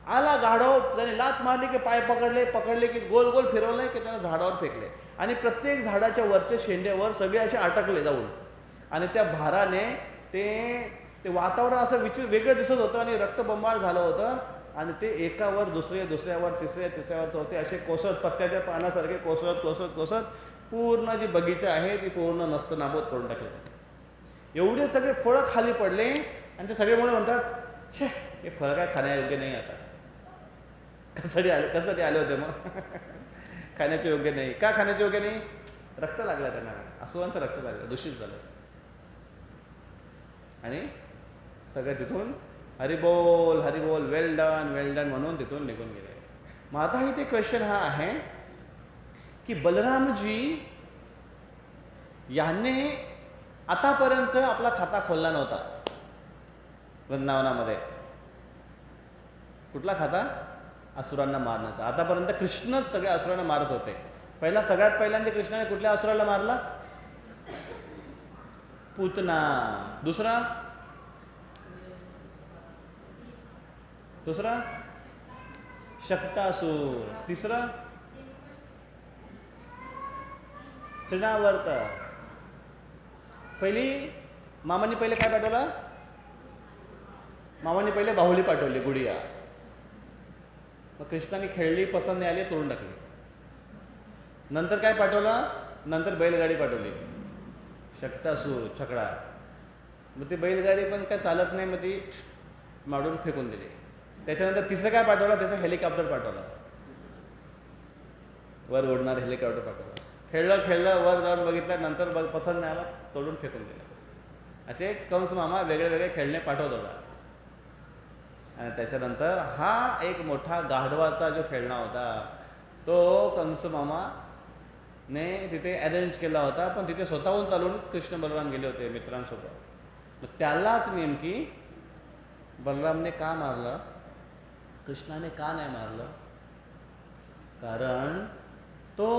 आला गाढव, त्याने लात मारली की पाय पकडले की गोल गोल फिरवले की त्यानं झाडावर फेकले. आणि प्रत्येक झाडाच्या वरच्या शेंड्यावर सगळे असे अटकले जाऊन. आणि त्या भाराने ते वातावरण असं वेगळं दिसत होतं आणि रक्तबंबाळ झालं होतं. आणि ते एकावर दुसरे, दुसऱ्यावर तिसऱ्यावर चौथे असे कोसळत, पत्त्याच्या पानासारखे कोसळत कोसळत कोसळत पूर्ण जी बगीचा आहे ती पूर्ण नस्तनाबूत करून टाकली. एवढे सगळे फळं खाली पडले आणि ते सगळे म्हणून म्हणतात छे, हे फळं काय खाण्यायोग्य नाही. आता कशासाठी आले होते मग. खाण्याचे योग्य नाही. का खाण्याचे योग्य नाही? रक्त लागलं त्यांना, असुरांचं रक्त लागलं, दूषित झालं. आणि सगळे तिथून हरिबोल हरिबोल, वेल डन म्हणून तिथून निघून गेले. मग आता इथे क्वेश्चन हा आहे की बलरामजी याने आतापर्यंत आपला खाता खोलला नव्हता वृंदावनामध्ये. कुठला खाता? असुरांना मारण्याचा. आतापर्यंत कृष्णच सगळ्या असुरांना मारत होते. सगळ्यात पहिल्यांदा कृष्णाने कुठल्या असुराला मारला? पूतना. दुसरा शक्तासूर. तिसरा तृणावर्त. मामांनी पहिले काय पाठवलं? मामांनी पहिले बाहुली पाठवली, गुडिया. मग कृष्णाने खेळली, पसंत नाही आली, तोडून टाकली. नंतर काय पाठवलं? नंतर बैलगाडी पाठवली, शक्तासूर, छकडा. मग ती बैलगाडी पण काय चालत नाही, मग ती मारून फेकून दिली. त्याच्यानंतर तिसरं काय पाठवलं? त्याचं हेलिकॉप्टर पाठवलं, वर उडणार हेलिकॉप्टर पाठवलं. खेळलं वर जाऊन बघितलं, नंतर पसंत नाही आला, तोडून फेकून दिलं. असे कंस मामा वेगळे वेगळे खेळणे पाठवत होता. आणि त्याच्यानंतर हा एक मोठा गाढवाचा जो खेळणा होता तो कंस मामाने तिथे अरेंज केला होता, पण तिथे स्वतःहून चालून कृष्ण बलराम गेले होते मित्रांसोबत. मग त्यालाच नेमकी बलरामने का मारलं, कृष्णाने का नाही मारलं? कारण तो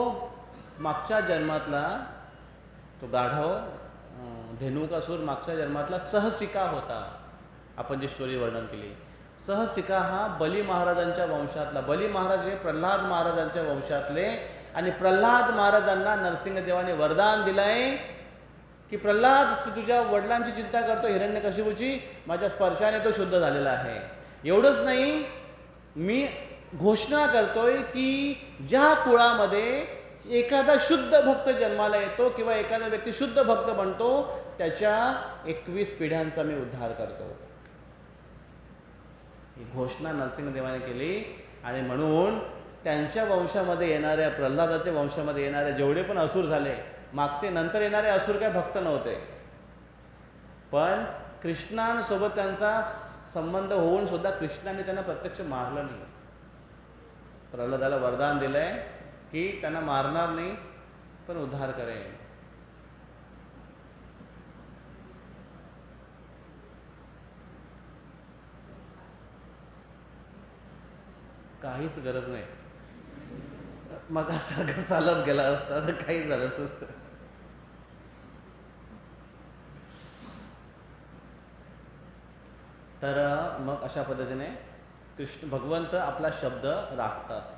मागच्या जन्मातला तो गाढव धेनुकासूर मागच्या जन्मातला सहसिका होता. आपण जी स्टोरी वर्णन केली, सहसिका हा बली महाराजांच्या वंशातला, बली महाराज हे प्रल्हाद महाराजांच्या वंशातले, आणि प्रल्हाद महाराजांना नरसिंहदेवाने वरदान दिलंय की प्रल्हाद तू तुझ्या वडिलांची चिंता करतो हिरण्यकशिपूची, माझ्या स्पर्शाने तो शुद्ध झालेला आहे. एवढंच नाही, मी घोषणा करतोय की ज्या कुळामध्ये एखादा शुद्ध भक्त जन्माला येतो किंवा एखादा व्यक्ती शुद्ध भक्त बनतो त्याच्या 21 पिढ्यांचा मी उद्धार करतो. ही घोषणा नरसिंहदेवाने केली. आणि म्हणून त्यांच्या वंशामध्ये येणाऱ्या, प्रल्हादाच्या वंशामध्ये येणारे जेवढे पण असुर झाले, मागचे नंतर येणारे असुर काय भक्त नव्हते, पण कृष्णांसोबत त्यांचा संबंध होऊन सुद्धा कृष्णाने त्यांना प्रत्यक्ष मारलं नाही. प्रल्हादाला वरदान दिलंय की त्यांना मारणार नाही पण उद्धार करेन. काहीच गरज नाही. मग असं चालत गेला असता तर काही झालं नसतं. तर मग अशा पद्धतीने कृष्ण भगवंत आपला शब्द राखतात.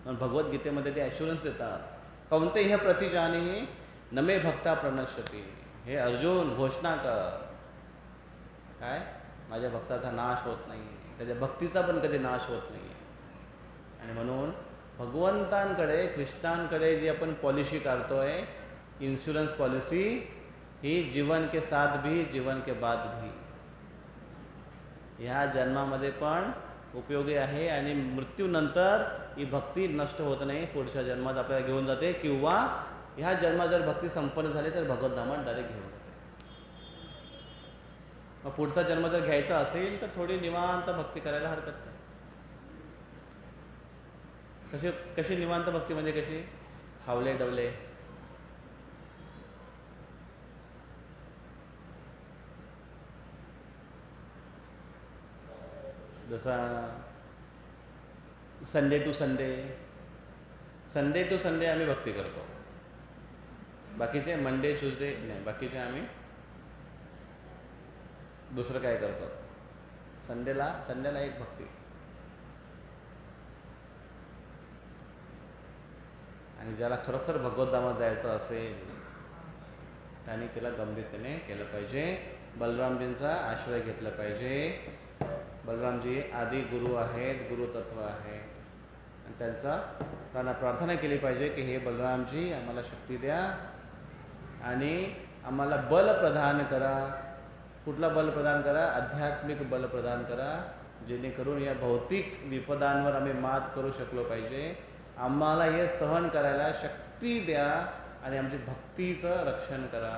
भगवद्गीतेमध्ये ते ॲश्युरन्स देतात, कौन्तेय प्रतिजानीहि न मे भक्ता प्रणश्यति. हे अर्जुन घोषणा कर, काय माझ्या भक्ताचा नाश होत नाही, त्याच्या भक्तीचा पण कधी नाश होत नाही. आणि म्हणून भगवंतांकडे, कृष्णांकडे जी आपण पॉलिसी काढतोय, इन्शुरन्स पॉलिसी, ही जीवन के साथ भी जीवन के बाद भी, ह्या जन्मामध्ये पण उपयोगी आहे आणि मृत्यूनंतर ही भक्ती नष्ट होत नाही, पुढच्या जन्मात आपल्याला घेऊन जाते, किंवा ह्या जन्मात जर भक्ती संपन्न झाली तर भगवद्धामात डायरेक्ट घेऊन जाते. मग पुढचा जन्म जर घ्यायचा असेल तर थोडी निवांत भक्ती करायला हरकत नाही. कशी निवांत भक्ती म्हणजे कशी? हावले डवले, जसा संडे टू संडे आम्ही भक्ती करतो. बाकीचे मंडे ट्यूजडे नाही, बाकीचे आम्ही दुसरं काय करतो. संडेला एक भक्ती. आणि ज्याला खरोखर भगवद्धामात जायचं असेल त्यांनी तिला गंभीरतेने केलं पाहिजे. बलरामजींचा आश्रय घेतला पाहिजे. बलरामजी आदी गुरु आहेत, गुरुतत्व आहे, आणि त्यांना प्रार्थना केली पाहिजे की हे बलरामजी आम्हाला शक्ती द्या आणि आम्हाला बल प्रदान करा. कुठला बल प्रदान करा? आध्यात्मिक बल प्रदान करा, जेणेकरून या भौतिक विपदांवर आम्ही मात करू शकलो पाहिजे. आम्हाला हे सहन करायला शक्ती द्या आणि आमची भक्तीचं रक्षण करा.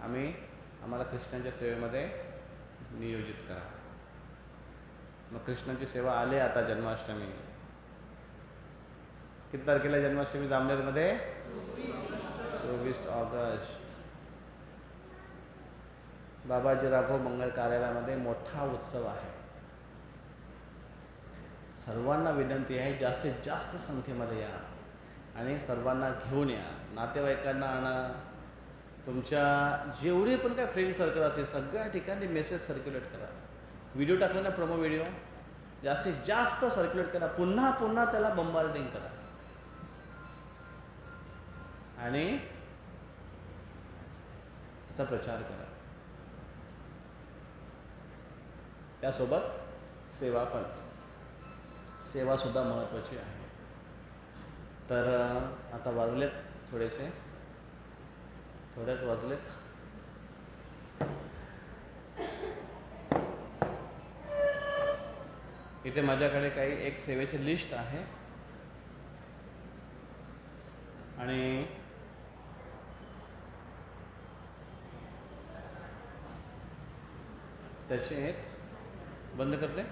आम्हाला कृष्णाच्या सेवेमध्ये नियोजित करा. मग कृष्णाची सेवा आले आता जन्माष्टमी. किती तारखेला जन्माष्टमी जामनेरमध्ये? 24 ऑगस्ट. बाबाजी राघव मंगल कार्यालयामध्ये मोठा उत्सव आहे. सर्वांना विनंती आहे जास्तीत जास्त संख्येमध्ये या आणि सर्वांना घेऊन या. नातेवाईकांना आणा. तुमच्या जेवढे पण काय फ्रेंड सर्कल असेल सगळ्या ठिकाणी मेसेज सर्क्युलेट करा. व्हिडिओ टाकला ना, प्रोमो व्हिडिओ जास्तीत जास्त सर्क्युलेट करा. पुन्हा पुन्हा त्याला बंबार्डिंग करा आणि त्याचा प्रचार करा. त्यासोबत सेवासुद्धा महत्त्वाची आहे. तर आता थोडेच वाजलेत. इथे माझ्याकडे काही एक सेवेची लिस्ट आहे आणि त्याचे आहेत बंद करते.